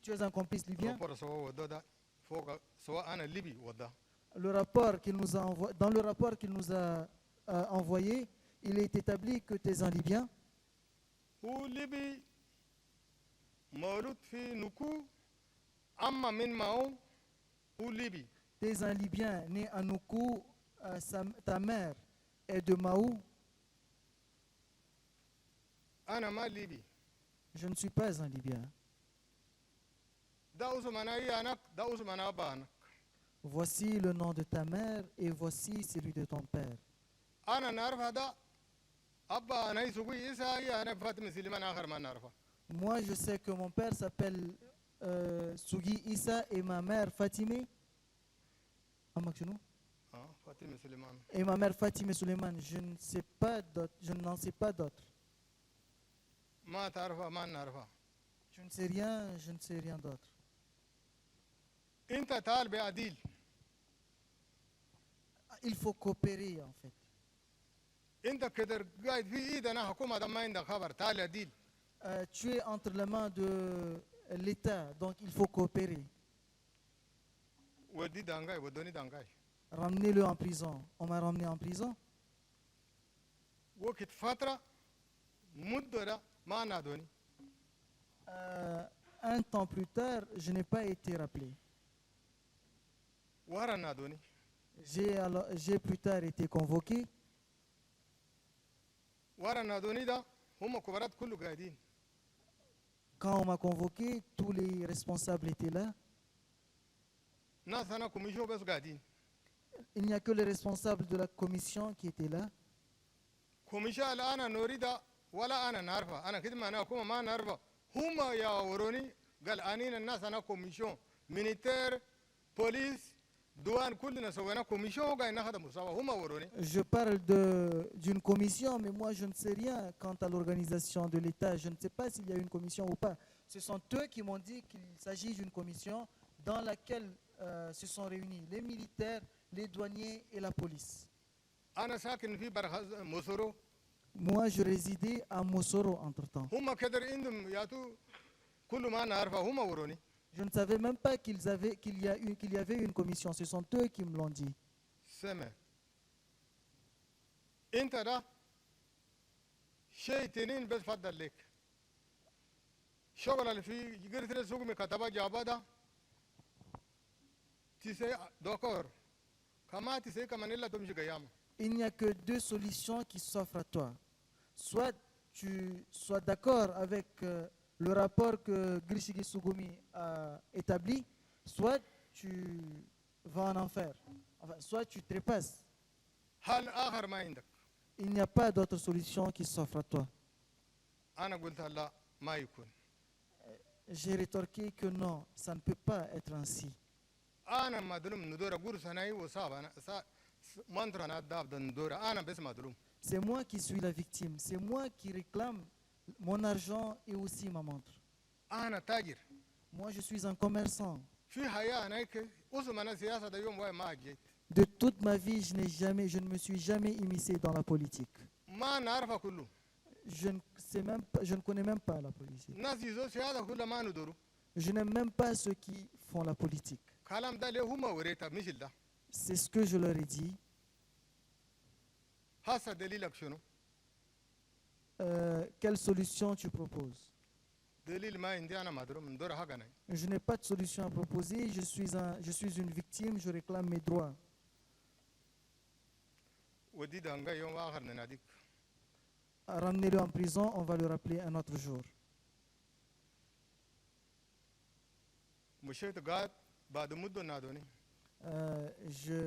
tu es un complice libyen. rapport sawa wadda da foga sawa ana libi wadda Le rapport qu'il nous a dans le rapport qu'il nous a envoyé, il est établi que tu es un Libyen. hu libi maulud fi nuku amma min mao hu libi Tu es un Libyen né à Noukou. Ta mère est de Maou. ana ma libi Je ne suis pas un Libyen. da usmana yanak da usmana banak Voici le nom de ta mère et voici celui de ton père. ana narfa da abba ana isugu isa yana fatim siliman akhar ma narfa Moi, je sais que mon père s'appelle Sougui Issa et ma mère Fatimé. fatim siliman Et ma mère Fatimé Suleiman. Je ne sais pas d'autres. Je n'en sais pas d'autres. ma tarfa ma narfa Je ne sais rien, je ne sais rien d'autre. inta talbe adil Il faut coopérer en fait. inta keder gaid fi idana hakuma da ma inda khabar tal adil Tu es entre les mains de l'État, donc il faut coopérer. wadi dangai wadoni dangai Ramenez-le en prison. On m'a ramené en prison. wakit fatra muddora ma nadoni Un temps plus tard, je n'ai pas été rappelé. wara nadoni J'ai plus tard été convoqué. wara nadoni da huma kubarat kullu gaidin Quand on m'a convoqué, tous les responsables étaient là. nasana kumisho bes gaidin Il n'y a que les responsables de la commission qui étaient là. kumisha ala ana norida wala ana narfa ana kidma ana kuma ma narfa huma ya woroni gal anina nasana commission militaire police دوان كلنا سوينا كوميشن وقاعدين نخدم سوا هم وروني Je parle d'une commission, mais moi je ne sais rien quant à l'organisation de l'État. Je ne sais pas s'il y a une commission ou pas. Ce sont eux qui m'ont dit qu'il s'agit d'une commission dans laquelle se sont réunis les militaires, les douaniers et la police. انا ساكن في برخ مصرو Moi je résidais à Mosoro entre-temps. هم كدر عندهم ياتوا كل ما نعرفه هم وروني Je ne savais même pas qu'il y avait une commission. Ce sont eux qui me l'ont dit. سمع انت ده شيء تنين بس فضل لك شغل اللي في قرت السوق مكتبه جابا ده تسي دكتور كما تسي كمان الا تمشي قيامه Il n'y a que deux solutions qui s'offrent à toi. Soit tu sois d'accord avec le rapport que Grishigi Sugumi a établi, soit tu vas en enfer. Enfin, soit tu trépasses. هل اخر ما عندك Il n'y a pas d'autre solution qui s'offre à toi. انا قلت لا ما يكون J'ai rétorqué que non, ça ne peut pas être ainsi. انا مظلوم ندور قرص انا وصاب انا منطر انا داب ندور انا بس مظلوم C'est moi qui suis la victime. C'est moi qui réclame mon argent et aussi ma montre. انا تاجر Moi, je suis un commerçant. في حياه انا اسم انا سياسه ده يوم واي ما جيت De toute ma vie, je ne me suis jamais immiscé dans la politique. ما نعرفها كله Je ne connais même pas la politique. الناس يزو سياسه كلها ما ندوروا Je n'aime même pas ceux qui font la politique. كلام ده ليه هم وريتا مثل ده C'est ce que je leur ai dit. هسه دليلك شنو؟ Quelle solution tu proposes? دليل ما عندي انا مظلوم ندور حق انا Je n'ai pas de solution à proposer. Je suis une victime. Je réclame mes droits. ودي دانغا يوم اخر نناديك Ramenez-le en prison. On va le rappeler un autre jour. مشيت قاعد بعد مده نادوني Je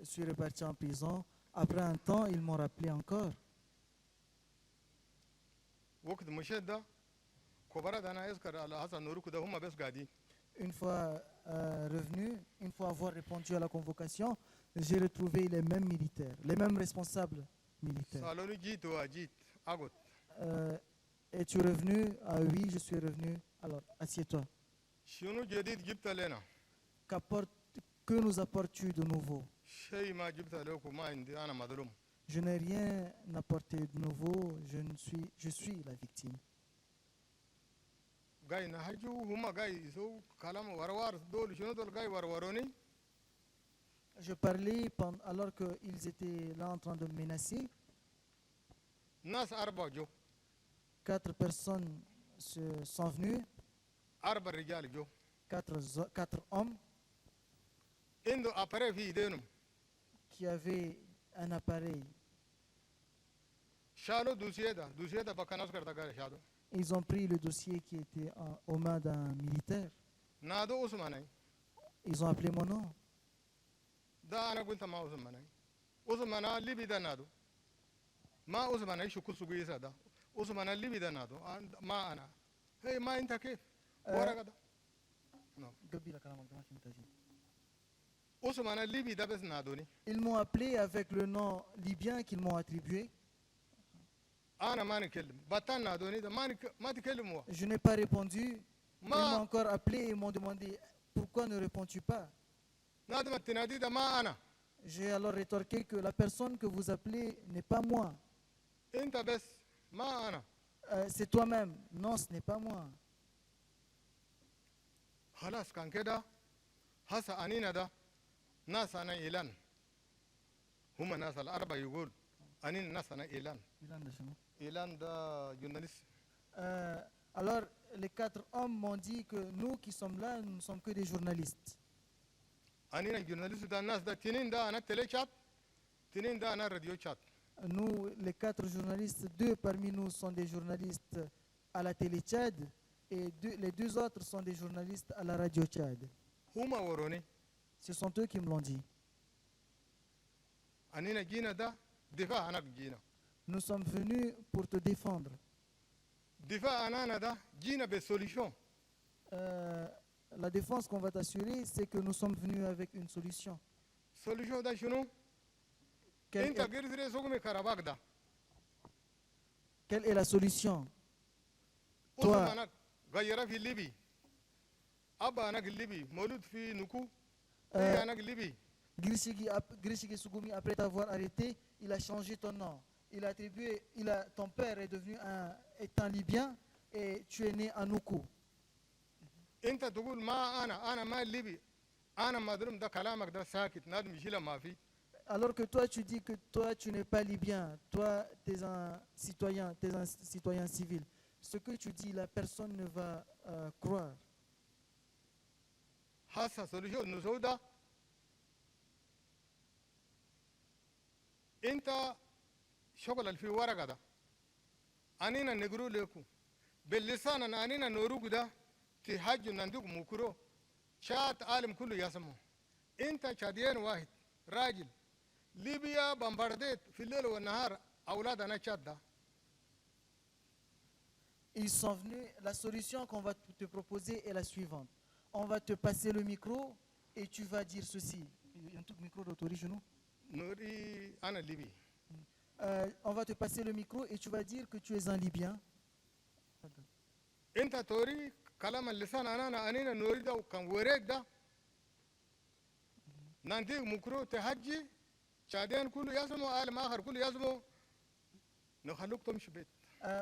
suis reparti en prison. Après un temps, ils m'ont rappelé encore. وقت مشيت ده كبرت انا اذكر على حسن نورك ده هم بس قاعدين Une fois revenu, une fois avoir répondu à la convocation, j'ai retrouvé les mêmes militaires, les mêmes responsables militaires. سالوني جيت واجيت اقعد Es-tu revenu? Ah oui, je suis revenu. Alors, assieds-toi. شنو جديد جبت لنا Que nous apportes-tu de nouveau? شيء ما جبت لكم ما عندي انا مظلوم Je n'ai rien apporté de nouveau. Je suis la victime. قاي نهجوا هم قاي يسووا كلام وروار دول شنو دول قاي وروروني Je parlais alors qu'ils étaient là en train de me menacer. ناس أربعة جو 4 personnes sont venues, 4 رجال جو 4 hommes عنده أبري في إيدينهم qui avaient un appareil. شالوا دوسية ده بكا ناس كرتا قال شالوا Ils ont pris le dossier qui était aux mains d'un militaire. نادو عثماني Ils ont appelé mon nom. ده أنا قلت ما عثماني اللي بيدا نادو ما عثماني شو كسو قيسا ده عثماني اللي بيدا نادو ما أنا هي ما أنت كيف ورقة ده عثماني اللي بيدا بس نادوني Ils m'ont appelé avec le nom libyen qu'ils m'ont attribué. أنا ما نكلم بطل نادوني ده ما تكلموا Je n'ai pas répondu. Ils m'ont ما encore appelé et m'ont demandé pourquoi ne réponds-tu pas. نادم التنادي ده ما أنا J'ai alors rétorqué que la personne que vous appelez n'est pas moi. أنت بس ما أنا C'est toi-même. Non, ce n'est pas moi. خلاص كان كده هسا أنينا ده ناس أنا إيلان هم ناس الأربعة يقول أنين ناس أنا إيلان إيلان ده جورناليست Alors, les 4 hommes m'ont dit que nous qui sommes là, nous ne sommes que des journalistes. أنين جورناليست ده الناس ده تنين ده أنا تلي شات تنين ده أنا راديو شات Nous, les 4 journalistes, 2 parmi nous sont des journalistes à la télé Tchad et les 2 autres sont des journalistes à la radio Tchad. هم وروني Ce sont eux qui me l'ont dit. أنين جينا ده دفاع أنا جينا Nous sommes venus pour te défendre. دفاع أنا ده جينا بسوليشن La défense qu'on va t'assurer, c'est que nous sommes venus avec une solution. solution da shunu Quelle inta est, girsire sugumi karabag da quelle est la solution? usum Toi, anak gayara fi libi abba anak libi molud fi nuku Euh, anak libi Girishigi Sugumi, après t'avoir arrêté, il a changé ton nom. Il a attribué, ton père est devenu est un Libyen et tu es né à Nuku. inta tugul ma ana ma libi ana madrum da kalamak da sakit nadum yishila ma fi Alors que toi, tu dis que toi, tu n'es pas Libyen. Toi, tu es un citoyen civil. Ce que tu dis, la personne ne va croire. hasa solution nusouda inta shogol fi waraga da anina negru leku باللسان أنينا نوروك ده تهجو نندوك مكرو شات عالم كله يسمو انت شاديين واحد راجل ليبيا بمبردت في الليل والنهار أولادنا شاد ده Ils sont venus, la solution qu'on va te proposer est la suivante. On va te passer le micro et tu vas dire ceci. Il y a un tout micro d'autorité, nous. نوري أنا ليبي On va te passer le micro et tu vas dire que tu es un Libyen. انت توري كلام اللسان أنا أنينا نوري ده وكان وريك ده ننديك مكرو تهجي شاديين كله يسمو عالم آخر كله يسمو نخلوك تمشي بيت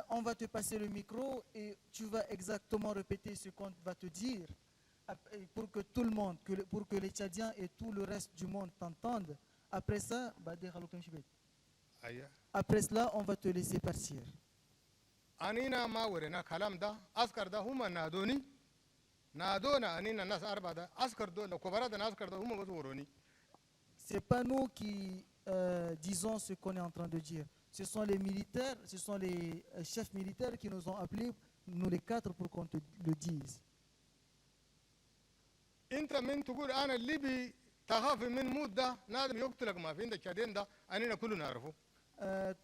On va te passer le micro et tu vas exactement répéter ce qu'on va te dire pour que tout le monde, pour que les Tchadiens et tout le reste du monde t'entendent. Après ça, أيه après cela, on va te laisser partir. أنينا ما ورينا كلام ده أذكر ده هم نادونا أنينا الناس أربعة ده أذكر دول كبارات الناس أذكر ده هم بس وروني C'est pas nous qui disons ce qu'on est en train de dire. Ce sont les militaires, ce sont les chefs militaires qui nous ont appelés, nous les quatre, pour qu'on te le dise. أنت من تقول أنا الليبي تخاف من موت ده نادم يقتلك ما في عندك شادين ده أنينا كلنا نعرفه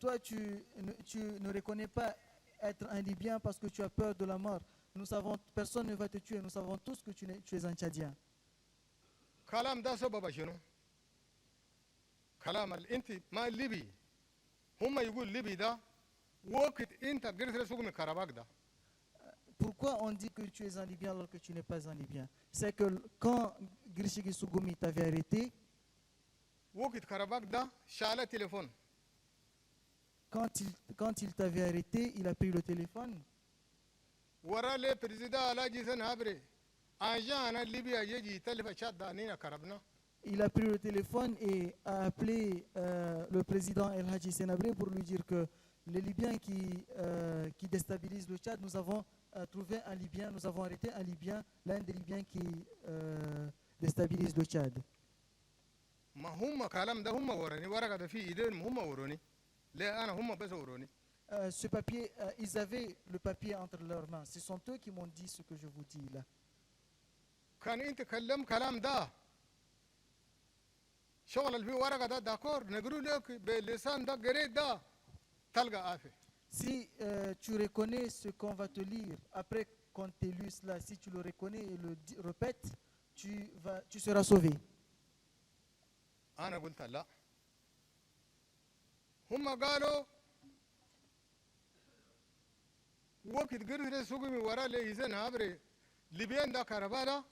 Toi, tu ne reconnais pas être un Libyen parce que tu as peur de la mort. Nous savons, personne ne va te tuer. Nous savons tous que tu es un Tchadien. كلام ده سبب شنو كلام أنت ما الليبي هم يقول الليبي ده وقت أنت قريت سوق من كرباك ده Pourquoi on dit que tu es un Libyen alors que tu n'es pas un Libyen? C'est que quand Girishigi Sugumi t'avait arrêté, وقت كرباك ده شال تليفون quand il t'avait arrêté, il a pris le téléphone. ورا لي بريزيدا على جيسن هابري أنا ليبيا يجي تلف شاد ده أنينا كربنا Il a pris le téléphone et a appelé le président El Hadji Senabré pour lui dire que les Libyens qui déstabilisent le Tchad, nous avons trouvé un Libyen, nous avons arrêté un Libyen, l'un des Libyens qui déstabilise le Tchad. ما هم كلام ده هم وراني ورقة ده في إيدين هم وروني لا أنا هم بس وروني Ce papier, ils avaient le papier entre leurs mains. Ce sont eux qui m'ont dit ce que je vous dis là. كان أنت كلم كلام ده شغل اللي في ورقة ده داكور نقول لك باللسان ده قريت ده تلقى آفة Si tu reconnais ce qu'on va te lire, après qu'on t'ait lu cela, si tu le reconnais et le répètes, tu seras sauvé. أنا قلت لا هم قالوا وقت قريت سوقي من ورا لي إذن هابري ليبيان ده كربالا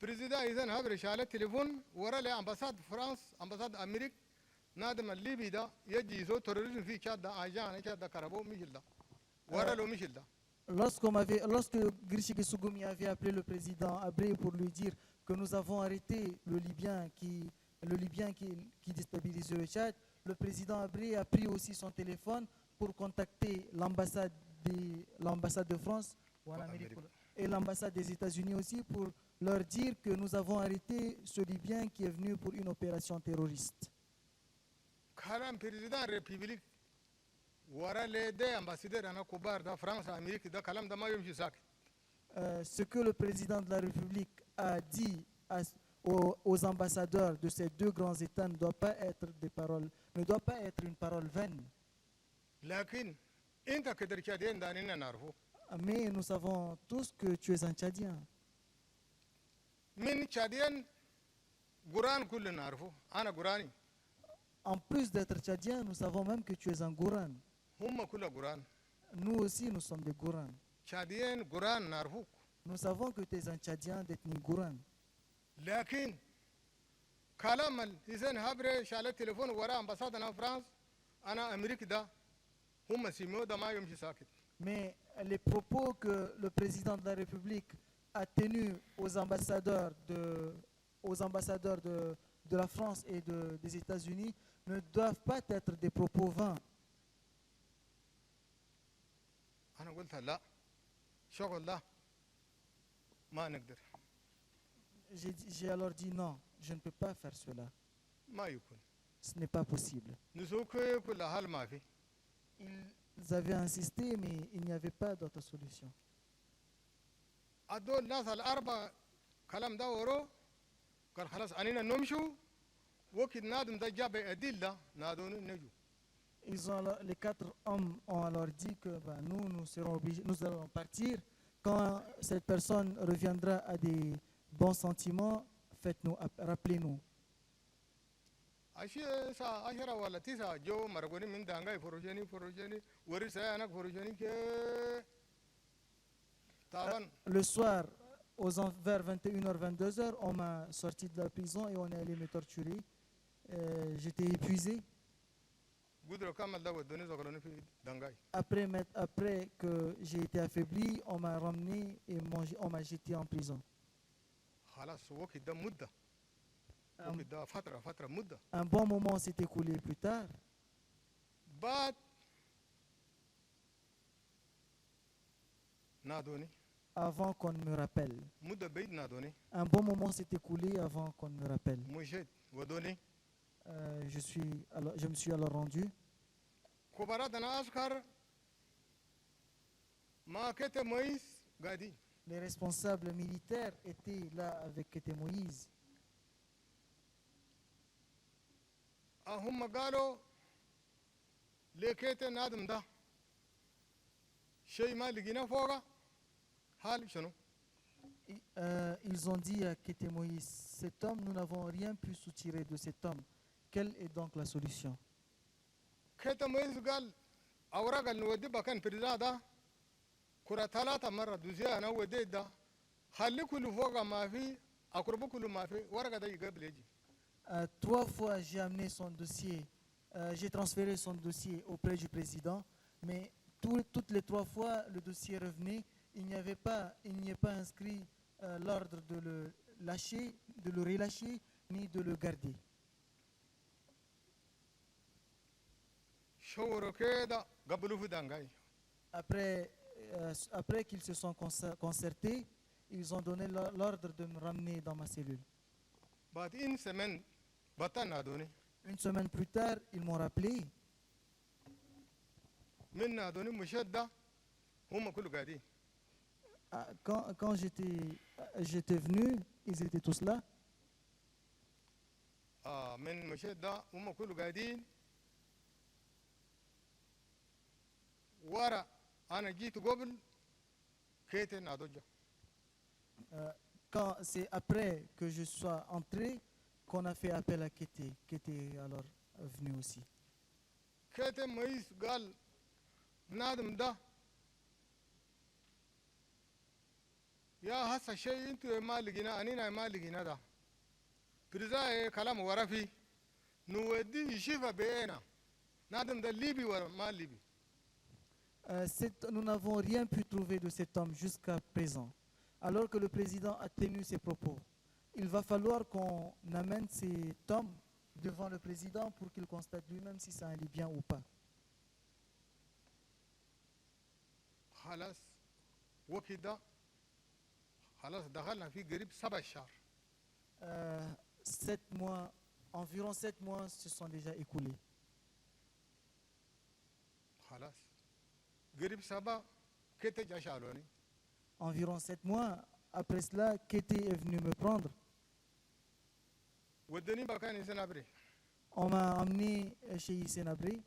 بريزيدا إذن هابري شال التليفون ورا لي أمباساد فرنسا أمباساد أمريكا نادم الليبي ده يجي يسوي توريزم في تشاد ده أجان تشاد ده كربو ميشيل ده ورا لو ميشيل ده Lorsque Girishigi Sugumi avait appelé le président Abré pour lui dire que nous avons arrêté le Libyen qui déstabilise le Tchad, le président Abré a pris aussi son téléphone pour contacter l'ambassade de France et l'ambassade des États-Unis aussi pour leur dire que nous avons arrêté ce Libyen qui est venu pour une opération terroriste. كلام بريزيدان ريبيبليك ورا لي ده امباسادور انا كبار ده فرنسا امريكا ده كلام ده ما يمشي ساكت Ce que le président de la République a dit aux ambassadeurs de ces deux grands États ne doit pas être une parole vaine. لكن انت كدر تشادين ده اننا نعرفه Mais nous savons tous que tu es un Tchadien. من تشادين قران كل نعرفه انا قراني En plus d'être tchadien, nous savons même que tu es un Gouran. هم كل قران Nous aussi, nous sommes des Gourans. شاديين قران نعرفوك Nous savons que tu es un Tchadien d'ethnie Gouran. لكن كلام الحسين هبري شال التليفون ورا امباسادنا فرانس انا امريكي ده هم سيمو ده ما يمشي ساكت. Mais les propos que le président de la République a tenus aux ambassadeurs de la France et des États-Unis ne doivent pas être des propos vains. انا قلت لا شغل ده ما نقدر J'ai alors dit non, je ne peux pas faire cela. ما يكون Ce n'est pas possible. نسوق كل حال ما في. Ils avaient insisté, mais il n'y avait pas d'autre solution. ادول الناس الاربعه كلام ده ورو قال خلاص اننا نمشوا وقت نادم ده جاب ادله نادون نجو. Les 4 hommes ont alors dit que nous serons obligés, nous allons partir. Quand cette personne reviendra à des bons sentiments, faites-nous, rappelez-nous. اشي ساعه 10 ولا 9 جو مرغوني من دانغاي فروجاني ورسا انا فروجاني كي طبعا. Le soir, vers 21h, 22h, on m'a sorti de la prison et on est allé me torturer. J'étais épuisé. قدروا كمل ده ودوني زغلوني في دانغاي. Après que j'ai été affaibli, on m'a ramené et on m'a jeté en prison. خلاص وقت ده مده وقت ده فتره مده. Un bon moment s'est écoulé plus tard. بعد نادوني Avant qu'on me rappelle. مده بعيد نادوني. Un bon moment s'est écoulé avant qu'on me rappelle. مشيت ودوني. Je me suis alors rendu. كباراتنا عسكر ما كنت مويس قاعدين. Les responsables militaires étaient là avec Kété Moïse. هم قالوا لكيت نادم ده شيء ما لقينا فوقه حال شنو. Ils ont dit à Kété Moïse, cet homme, nous n'avons rien pu soutirer de cet homme. Quelle est donc la solution? كيت مويس قال أوراق النودي بكن بريزا ده كرة 3 مرة دوزيا أنا وديت ده خلي كل فوقه ما في أقربه كل ما في ورقة ده يقبل يجي. 3 fois, j'ai amené son dossier, j'ai transféré son dossier auprès du président, mais toutes les 3 fois, le dossier revenait. Il n'y est pas inscrit l'ordre de le lâcher, de le relâcher, ni de le garder. Après qu'ils se sont concertés, ils ont donné l'ordre de me ramener dans ma cellule. Une semaine plus tard, ils m'ont rappelé. Quand j'étais venu, ils étaient tous là. Quand c'est après que je sois entré qu'on a fait appel à Kété, qui était alors venu aussi. Kété Moïse gal nadam da ya hasa shay intu maligina anina maligina da priza e kalam warafi nuwedi shifa beena nadam da libi war ma libi. Nous n'avons rien pu trouver de cet homme jusqu'à présent. Alors que le président a tenu ses propos, il va falloir qu'on amène cet homme devant le président pour qu'il constate lui-même si c'est un Libyen ou pas. Environ 7 mois se sont déjà écoulés. Environ 7 mois après cela, Kété est venu me prendre. On m'a emmené chez Isenabri.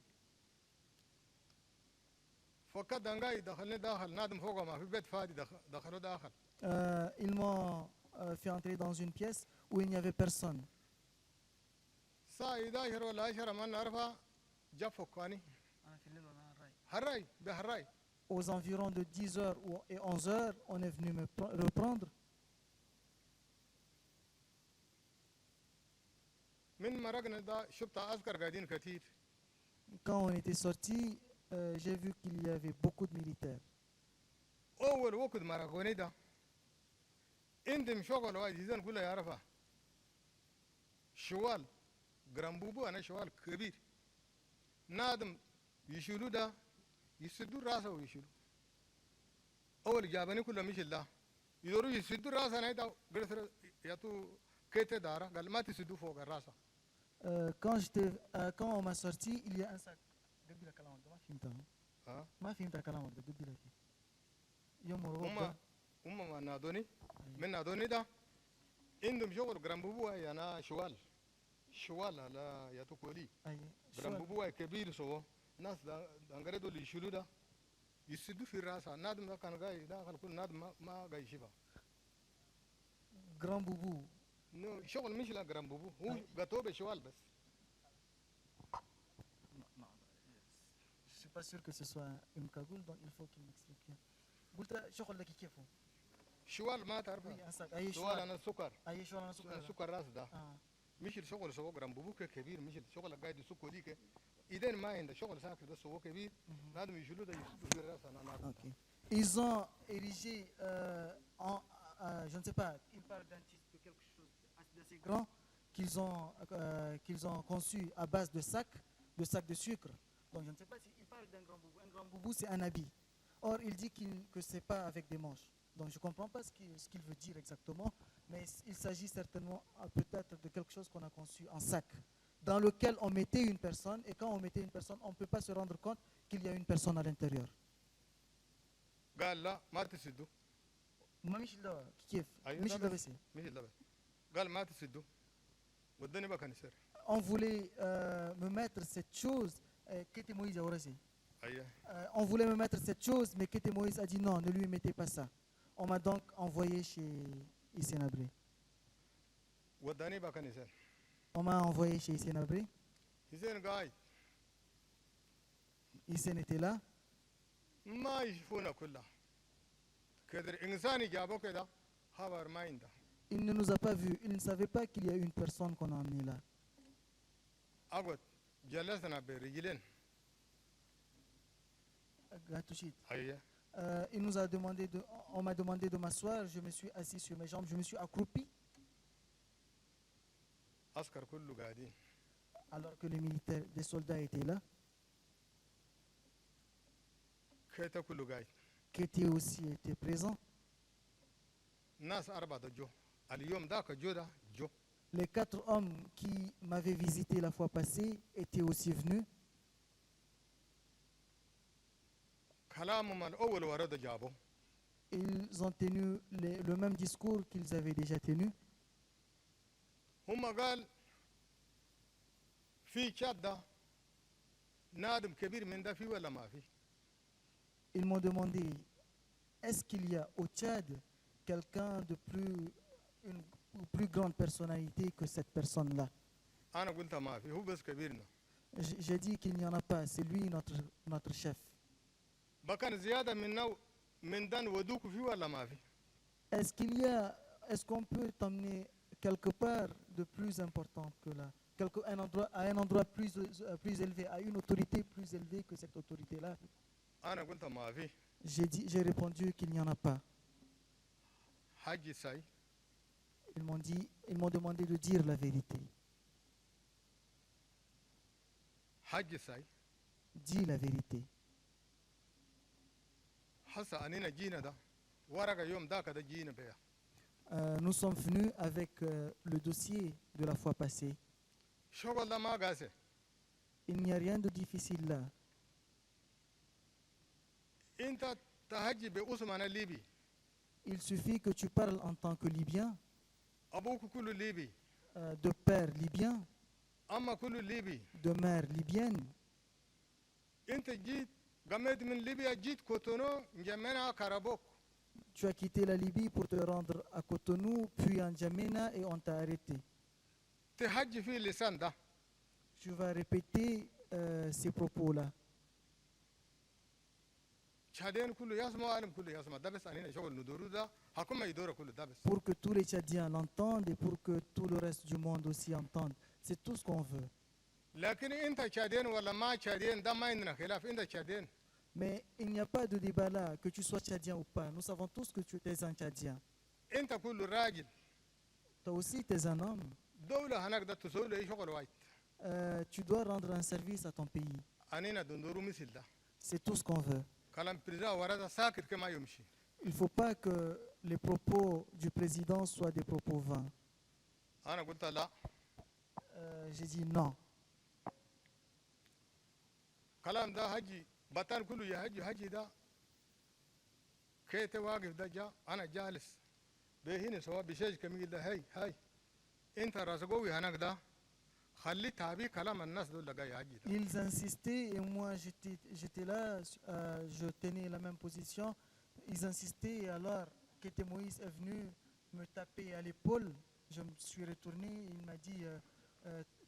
Ils m'ont fait entrer dans une pièce où il n'y avait personne. الساعة 11 ولا 10 ما نعرفها جاب فكاني هراي بهراي Aux environs de 10h et 11h, on est venu me reprendre. من مرقنا ده شفت عسكر قاعدين كتير. Quand on était sorti, j'ai vu qu'il y avait beaucoup de militaires. أول وقت مرقوني ده عندهم شغل واجد إذا كله يعرفها شوال جرامبوبو أنا شوال كبير نادم يشيلوا ده يسدوا راسه ويشيلوا أول جابني كله مش الله يدوروا يسدوا راسه أنا ده قدر ياتو كيت دارا قال ما تسدوا فوق راسه. Quand on m'a sorti, il y a un sac. ما فهمت كلامك ده قبل لك يوم الروب ما نادوني من نادوني ده عندهم شغل جرامبوبو أنا شوال على ياتو كولي جرامبوبو كبير سو ناس دانغريدو اللي يشيلوا ده يسدوا في راسه نادم ده كان جاي داخل كل نادم ما جاي يشيبها Grand Boubou. نو شغل مش لا جرامبوبو هو قطوه بشوال بس. Je suis pas sûr que ce soit une cagoule, donc il faut qu'il m'explique bien. قلت شغل لك كيف هو؟ شوال ما تعرفها. أي شوال أنا سكر. أي شغل أنا سكر. سكر راس ده. مش الشغل سوى جرامبوبو كبير مش الشغل قاعد يسكو ديك. إذا ما عنده شغل ساكت بس سوى كبير لازم يشيلوا ده يسدوا في راسه أنا. Ils ont érigé je ne sais pas, ils parlent d'un titre de quelque chose d'assez grand qu'ils ont conçu à base de sacs de sucre. Donc je ne sais pas s'il parle d'un grand boubou. Un grand boubou, c'est un habit. Or, il dit que ce n'est pas avec des manches. Donc je ne comprends pas ce qu'il veut dire exactement, mais il s'agit certainement peut-être de quelque chose qu'on a conçu en sac, dans lequel on mettait une personne, et quand on mettait une personne, on ne peut pas se rendre compte qu'il y a une personne à l'intérieur. قال لا ما تسدوا. ما مش الدواء كيف؟ مش الدواء بس. مش الدواء. قال ما تسدوا. ودني بقى كنيسة. On voulait me mettre cette chose. Qu'était Moïse a orasé. On voulait me mettre cette chose, mais qu'était Moïse a dit non, ne lui mettez pas ça. On m'a donc envoyé chez Issénabré. وداني بقى كنيسة. On m'a envoyé chez Issénabré. Issén était là. ما يشوفونا كلها كدر إنسان جابوه كده خبر ما عنده. Il ne nous a pas vus. Il ne savait pas qu'il y a une personne qu'on a amenée là. أقعد جلسنا برجلين. Il nous a demandé on m'a demandé de m'asseoir. Je me suis assis sur mes jambes. Je me suis accroupi. أسكر كله قاعدين. Alors que les militaires, des soldats étaient là. Qui étaient aussi présents. Les 4 hommes qui m'avaient visité la fois passée étaient aussi venus. Ils ont tenu le même discours qu'ils avaient déjà tenu. Ils m'ont demandé, est-ce qu'il y a au Tchad quelqu'un de une plus grande personnalité que cette personne-là? J'ai dit qu'il n'y en a pas, c'est lui notre chef. Est-ce qu'on peut t'emmener quelque part de plus important que là, à un endroit plus élevé, à une autorité plus élevée que cette autorité-là? J'ai répondu qu'il n'y en a pas. Ils m'ont demandé de dire la vérité. Dis la vérité. Nous sommes venus avec le dossier de la fois passée. Il n'y a rien de difficile là. Il suffit que tu parles en tant que Libyen, de père libyen, de mère libyenne. Tu as quitté la Libye pour te rendre à Cotonou, puis à N'Djamena, et on t'a arrêté. tu vas répéter ces propos-là. شادين كله يسمع عالم كله يسمع ده بس أنينا شغل ندورو ده حكومة يدور كله ده بس. Pour que tous les Tchadiens l'entendent et pour que tout le reste du monde aussi entende. C'est tout ce qu'on veut. لكن أنت شادين ولا ما شادين ده ما عندنا خلاف أنت شادين. Mais il n'y a pas de débat là, que tu sois Tchadien ou pas. Nous savons tous que tu es un Tchadien. أنت كله راجل. Toi aussi, tu es un homme. دولة هناك ده تسوي له شغل وايد. Tu dois rendre un service à ton pays. أنينا دندورو مثل ده. C'est tout ce qu'on veut. كلام بريزا ورا ساكت كما يمشي. Il ne faut pas que les propos du président soient des propos vains. أنا قلت لا. J'ai dit non. كلام ده هجي بطل كله يهجي هجي ده. كيت واقف ده جا أنا جالس. بهنا سوا بشيء كميل ده هاي. أنت راسقوي هناك ده. خلي تابي كلام الناس دول لقاي هجي ده. Ils insistaient et moi j'étais là, je tenais la même position. Ils insistaient et alors Kété Moïse est venu me taper à l'épaule. Je me suis retourné et il m'a dit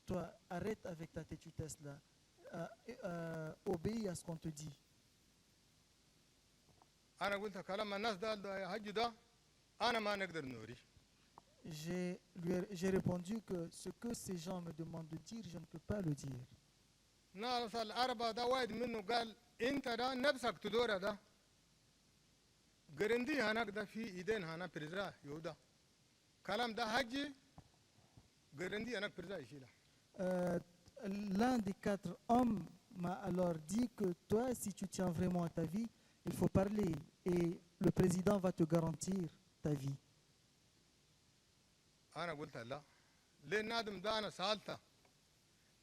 toi arrête avec ta têtutesse là. Obéis à ce qu'on te dit. أنا قلت كلام الناس ده هجي ده أنا ما نقدر نوري. J'ai répondu que ce que ces gens me demandent de dire, je ne peux pas le dire. ناس الأربعة ده واحد منه قال أنت ده نفسك تدور ده. قرندي هناك ده في إيدين هنا برزا يهودا. كلام ده هجي قرندي هناك برزا يشيله. L'un des 4 hommes m'a alors dit que toi, si tu tiens vraiment à ta vie, il faut parler et le président va te garantir ta vie. أنا قلت لا. لين نادم ده أنا سألته.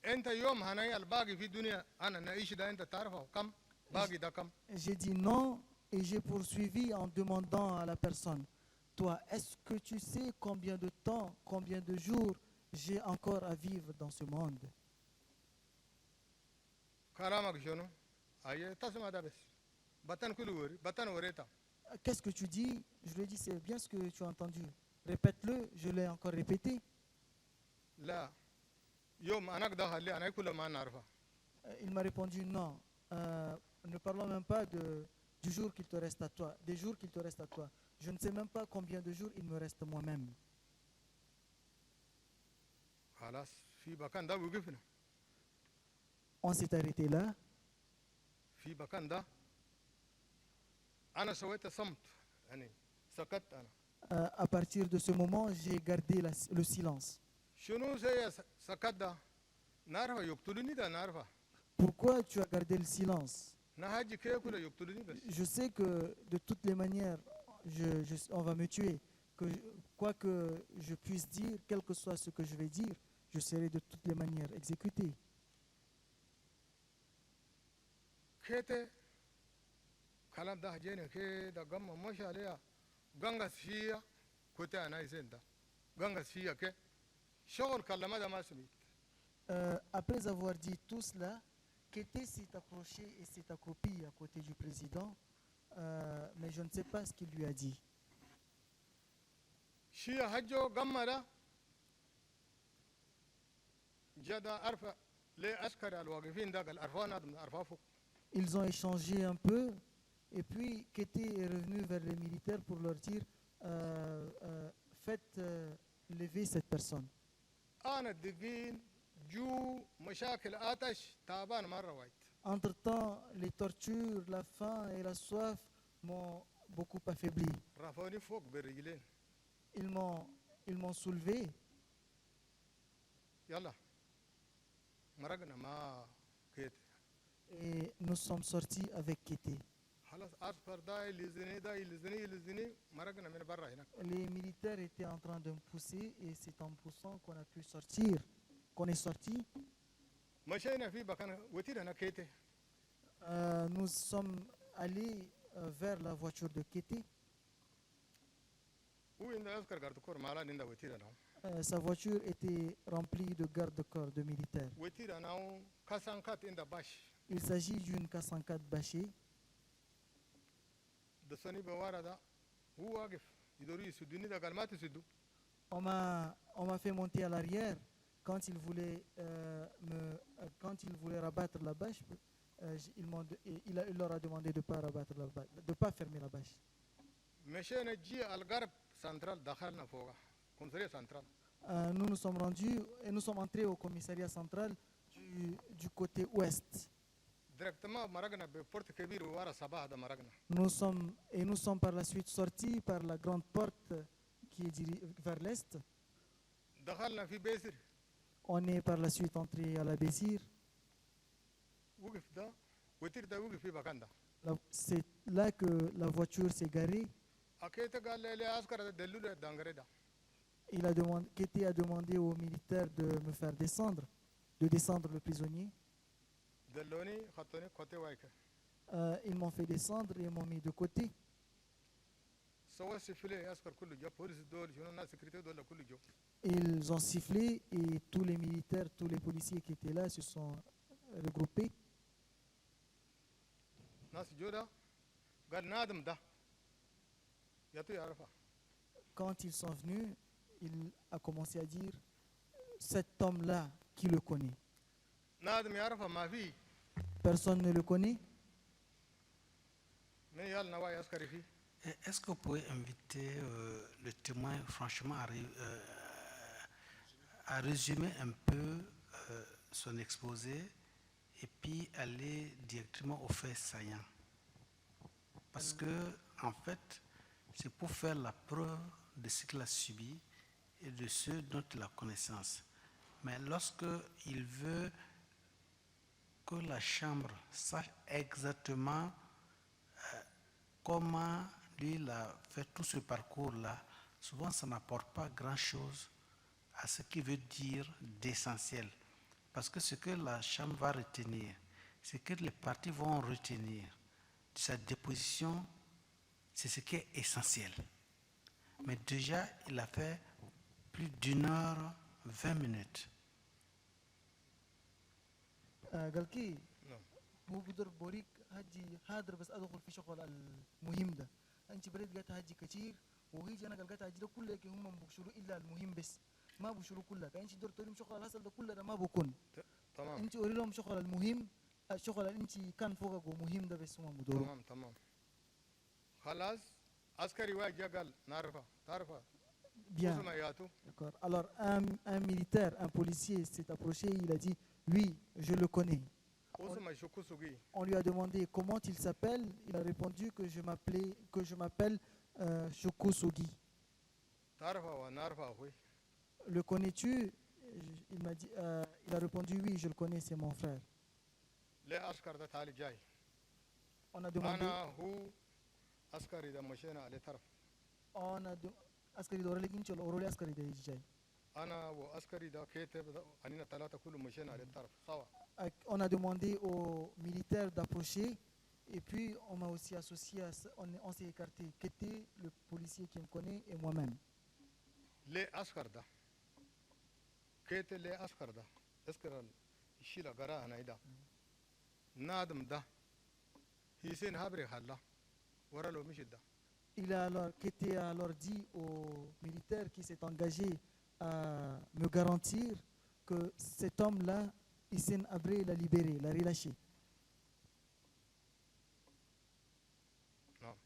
أنت يوم هناي الباقي في الدنيا أنا نعيش ده أنت تعرفه كم؟ باقي ده كم؟ J'ai dit non et j'ai poursuivi en demandant à la personne, toi, est-ce que tu sais combien de temps, combien de jours j'ai encore à vivre dans ce monde? كلامك شنو؟ أيه تسمع ده بس. بطن كله وري بطن وريته. Qu'est-ce que tu dis? Je lui ai dit, c'est bien ce que tu as entendu. Répète-le, je l'ai encore répété. لا. يوم أنا ده خلي أنا كل ما نعرفه. Il m'a répondu non. Ne parlons même pas du jour qu'il te reste à toi, des jours qu'il te reste à toi. Je ne sais même pas combien de jours il me reste moi-même. خلاص في مكان ده وقفنا. On s'est arrêté là. في مكان ده أنا سويت صمت يعني سكت أنا. À partir de ce moment, j'ai gardé le silence. شنو زي سكت ده؟ نعرفه يقتلني ده نعرفه. Pourquoi tu as gardé le silence? نهاجي كيف كله يقتلني بس. Je sais que de toutes les manières, on va me tuer. Quoi que je puisse dire, quel que soit ce que je vais dire, je serai de toutes les manières exécuté. كيت كلام ده جينا كده قام مش عليها قنقص فيها كنت أنا يسين ده قنقص فيها كي شغل كلمة ده ما سميت. Après avoir dit tout cela, Kété s'est approché et s'est accroupi à côté du président, mais je ne sais pas ce qu'il lui a dit. شيء هجو قام ده جدا أرفع ليه أسكر الواقفين ده قال أرفعنا من أرفعه. Ils ont échangé un peu, et puis Kété est revenu vers les militaires pour leur dire faites lever cette personne. أنا الدقين جو مشاكل آتش تعبان مرة وايد. Entre-temps, les tortures, la faim et la soif m'ont beaucoup affaibli. رفعوني فوق بالرجلين. Ils m'ont soulevé. يلا مرقنا ما كيت. Et nous sommes sortis avec Kété. خلاص أصفر ده يلزني ده يلزني مرقنا من برا هناك. Les militaires étaient en train de me pousser et c'est en poussant qu'on a pu sortir, qu'on est sorti. مشينا في بكان وتير أنا كيت. Nous sommes allés vers la voiture de Kété. وين ده أذكر قرد كور مالا نيندا وتير أنا. Sa voiture était remplie de garde-corps de militaires. وتير أنا كاسان كات إندا باش. Il s'agit d'une K104 bâchée. دسوني بوارا ده هو واقف يدوري يسدني ده قال ما تسدو. On m'a fait monter à l'arrière quand il voulait rabattre la bâche, il leur a demandé de ne pas rabattre la bâche, de pas fermer la bâche. مشينا جي الغرب سنترال دخلنا فوقها كونسرية سنترال. Nous nous sommes rendus et nous sommes entrés au commissariat central du côté ouest. ديريكتما مرقنا ببورت كبير ورا صباح ده مرقنا. Nous sommes par la suite sortis par la grande porte qui est vers l'est. دخلنا في بيسر. On est par la suite entré à la Bézir. وقف ده وتير ده وقف في مكان ده. C'est là que la voiture s'est garée. أكيد قال لي عسكر دلوا الدنجرة ده. Kété a demandé aux militaires de me faire descendre, de descendre le prisonnier. دلوني خطوني كوتي وايك. Ils m'ont fait descendre et m'ont mis de côté. سوى سفلي عسكر كله جو بوليس دول شنو الناس سكرتير دول كله جو. Ils ont sifflé et tous les militaires, tous les policiers qui étaient là se sont regroupés. ناس جودا قال نادم ده ياتو يعرفها. Quand ils sont venus, il a commencé à dire cet homme-là qui le connaît. نادم يعرفها ما في. Personne ne le connaît. من يال نوايا عسكري فيه. Est-ce que vous pouvez inviter le témoin, franchement, à résumer un peu son exposé et puis aller directement aux faits saillants? Parce que, en fait, c'est pour faire la preuve de ce qu'il a subi et de ce dont il a connaissance. Mais lorsque il veut que la Chambre sache exactement comment lui il a fait tout ce parcours-là, souvent ça n'apporte pas grand-chose à ce qu'il veut dire d'essentiel. Parce que ce que la Chambre va retenir, ce que les partis vont retenir de sa déposition, c'est ce qui est essentiel. Mais déjà, il a fait plus d'1h20. قال نعم. هو بدر بوريك هجي حاضر بس ادخل في شغل المهم ده. انت بريد قالت هجي كتير وهيجي انا قالت هجي ده كله هم بشروا الا المهم بس ما بشروا كلها. انت دور تقول لهم شغل الهسل ده كله ده ما بكون. تمام. انت قولي لهم شغل المهم، الشغل اللي انت كان فوقك ومهم ده بس هم بدوروا. تمام تمام. خلاص عسكري واحد جا قال نعرفها تعرفها. Bien. اسمه ياتو. D'accord. Alors un militaire, un policier s'est approché, il a dit oui, je le connais. اسمه شكوسوغي. On lui a demandé comment il s'appelle, il a répondu que je m'appelle Shokusugi. تعرفها ونعرفها اخوي. Le connais-tu? Il m'a dit, il a répondu oui, je le connais, c'est mon frère. ليه عسكر ده تعالي جاي. On a demandé. انا هو عسكري ده مشينا على طرف. On a askari dora lekin cholo orole askari de jai. انا وعسكري ده كيتب اننا ثلاثه كلهم مشينا على الطرف سوا. On a demandé aux militaires d'approcher et puis on m'a aussi associé, on s'est écarté. Qu'était le policier qui me connaît et moi-même. ليه عسكر ده كيت ليه عسكر ده عسكر الشيله قرا هنا ده نادم ده يسين هابري خلا ورا لو مشي ده. Il a alors, Kété a alors dit au militaire qui s'est engagé à me garantir que cet homme-là, Hissène Habré, l'a libéré, l'a relâché. نعم.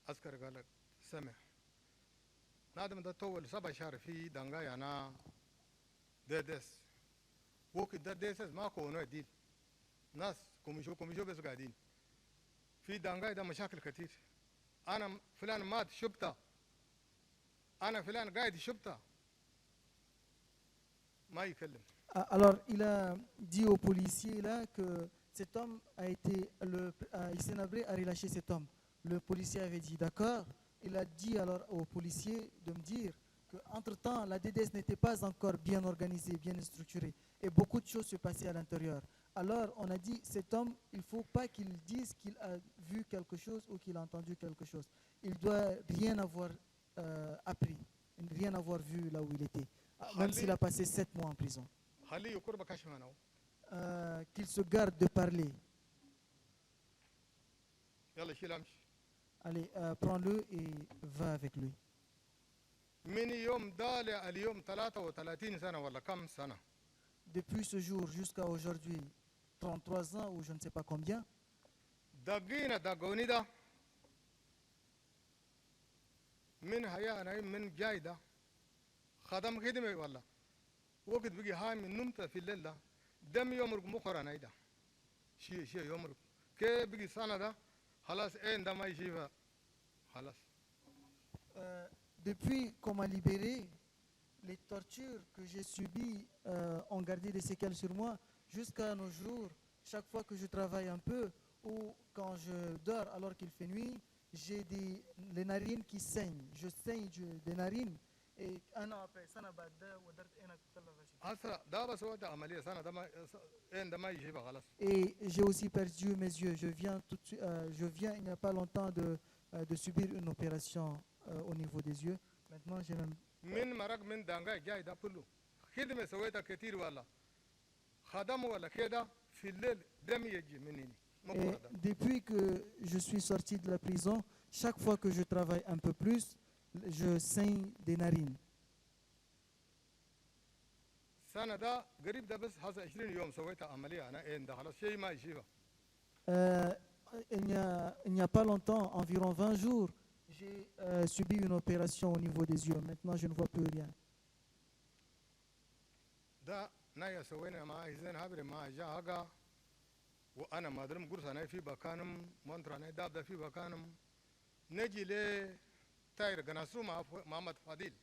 عسكر قال لك سمع نادم ده طول 7 شهر في دنگاي انا ديدس وقت ده ديدس ما كونوا دين ناس كوميشو بس قاعدين في دنگاي ده مشاكل كتير. انا فلان مات شبته انا فلان قاعد شبته ما يكلم. Alors, il a dit au policier là que cet homme a été, Hissène Habré a relâché cet homme. Le policier avait dit d'accord. Il a dit alors au policier de me dire qu'entre-temps, la DDS n'était pas encore bien organisée, bien structurée. Et beaucoup de choses se passaient à l'intérieur. Alors, on a dit, cet homme, il ne faut pas qu'il dise qu'il a vu quelque chose ou qu'il a entendu quelque chose. Il ne doit rien avoir appris, rien avoir vu là où il était, même s'il a passé 7 mois en prison. Qu'il se garde de parler. Allez, prends-le et va avec lui. من يوم ده اليوم 33 سنة ولا كم سنة. Depuis ce jour jusqu'à aujourd'hui, 33 ans ou je ne sais pas combien, دقينا دقوني ده من هيا من جاي ده خدم خدمة والله وقت بقي هاي من نمت في الليل ده دم يومرك مقرا نايدا شيء يومرك كي بقي سنة ده خلاص اين ده ما يشيفها خلاص. depuis qu'on m'a libéré, les tortures que j'ai subies ont gardé des séquelles sur moi jusqu'à nos jours. Chaque fois que je travaille un peu ou quand je dors alors qu'il fait nuit, j'ai les narines qui saignent. Je saigne des narines. Et un an après, ça n'a pas أصلا ده بس هو ده عملية سنة ده ما اين ده ما يشيفها خلاص. Et j'ai aussi perdu mes yeux. Je viens il n'y a pas longtemps de subir une opération au niveau des yeux. Maintenant, j'ai même. من مرق من دانغاي جاي ده كله خدمة سويتها كتير والله خدم ولا كده في الليل دم يجي مني. Et depuis que je suis sorti de la prison, chaque fois que je travaille un peu plus, je saigne des narines. سنة ده قريب ده بس هذا 20 يوم سويتها عملية أنا إيه ده خلاص شيء ما يشيبها. Il n'y a pas longtemps, environ 20 jours, j'ai subi une opération au niveau des yeux. Maintenant, je ne vois plus rien. ده نايا سوينا ما إذن هبر ما جاء هجا وأنا ما درم قرص أنا في بكانم منطرة أنا داب ده في بكانم نجي ل تاير جناسو مع محمد فاديل.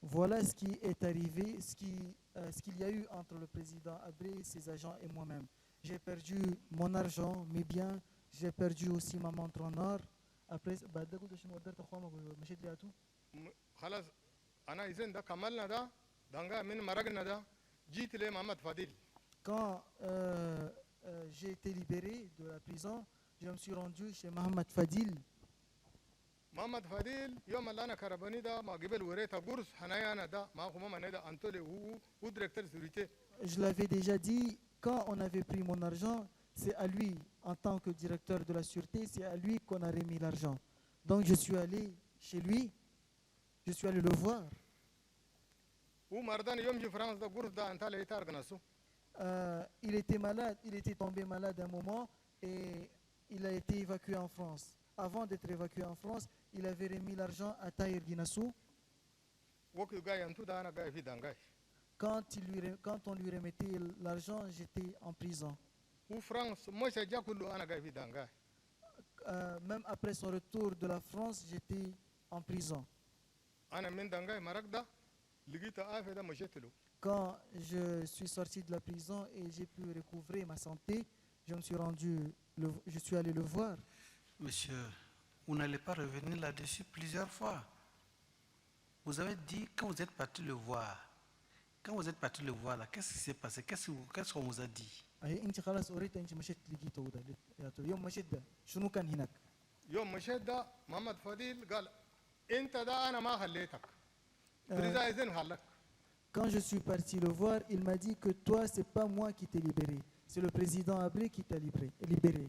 Voilà ce qui est arrivé, ce qu'il y a eu entre le président Abré, ses agents et moi-même. J'ai perdu mon argent, mes biens, j'ai perdu aussi ma montre en or. Après, خلاص أنا إذن ده كملنا ده دانغا من مرقنا ده جيت ل محمد فاديل. Quand j'ai été libéré de la prison, je me suis rendu chez Mohamed Fadil. محمد فاديل يوم اللي أنا كرباني ده ما قبل وريته قرص حنايا أنا ده ما هو ما نده أنتولي هو ديريكتور سيكوريتي. Je l'avais déjà dit, quand on avait pris mon argent, c'est à lui, en tant que directeur de la sûreté, c'est à lui qu'on a remis l'argent. Donc je suis allé chez lui, je suis allé le voir. هو مردان يوم جي فرنسا ده قرص ده أنتالي يتار جناسو. Il était malade, il était tombé malade un moment et il a été évacué en France. Avant d'être évacué en France, il avait remis l'argent à Tahir Guinassou. وكي جاي أنتو ده أنا جاي في دانغاي. Quand on lui remettait l'argent, j'étais en prison. هو فرنسا مش جا كله أنا جاي في دانغاي. Même après son retour de la France, j'étais en prison. أنا من دانغاي مرق ده لقيت آفة ده مشيت له. Quand je suis sorti de la prison et j'ai pu recouvrer ma santé, je suis allé le voir. Monsieur, vous n'allez pas revenir là-dessus plusieurs fois. Vous avez dit, quand vous êtes parti le voir, là, qu'est-ce qui s'est passé? Qu'est-ce qu'on vous a dit? يوم مشيت ده محمد فاديل قال أنت ده أنا ما خليتك. بريزا إذن خلك. Quand je suis parti le voir, il m'a dit que toi, c'est pas moi qui t'ai libéré. C'est le président Abré qui t'a libéré.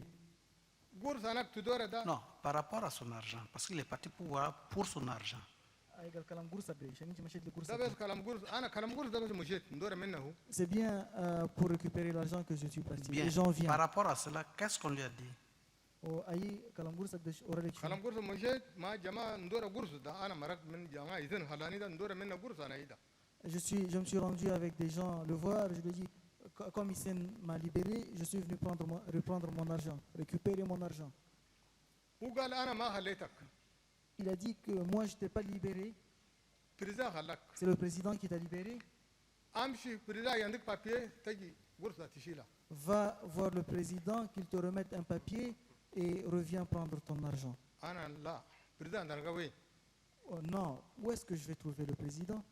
Non, par rapport à son argent, parce qu'il est parti pour son argent. C'est bien pour récupérer l'argent que je suis parti. Bien. Les gens viennent. Par rapport à cela, qu'est-ce qu'on lui a dit? Je me suis rendu avec des gens le voir, je lui ai dit, comme Hissène m'a libéré, je suis venu reprendre mon argent, récupérer mon argent. Il a dit que moi je ne t'ai pas libéré, c'est le président qui t'a libéré. Va voir le président, qu'il te remette un papier et reviens prendre ton argent. Oh non, où est-ce que je vais trouver le président?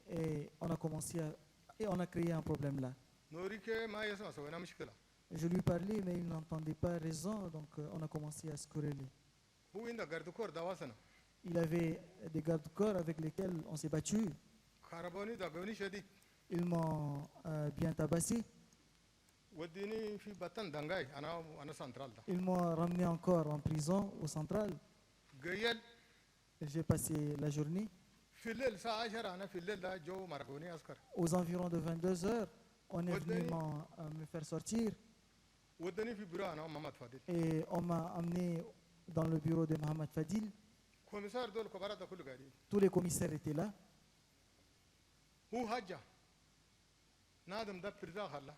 Et on a on a créé un problème là. Je lui parlais, mais il n'entendait pas raison, donc on a commencé à se quereller. Il avait des gardes-corps avec lesquels on s'est battu. Ils m'ont bien tabassé. Ils m'ont ramené encore en prison, au central. J'ai passé la journée. في الليل الساعة 10 أنا في الليل ده جو مرقوني عسكر Aux environs de 22 heures, on est venu me faire sortir ودني في بيرو أنا محمد فادل et on m'a amené dans le bureau de Mohamed Fadil. كوميسار دول كبارات ده كله قاعدين Tous les commissaires étaient là. هو حاجة نادم ده برزا خلا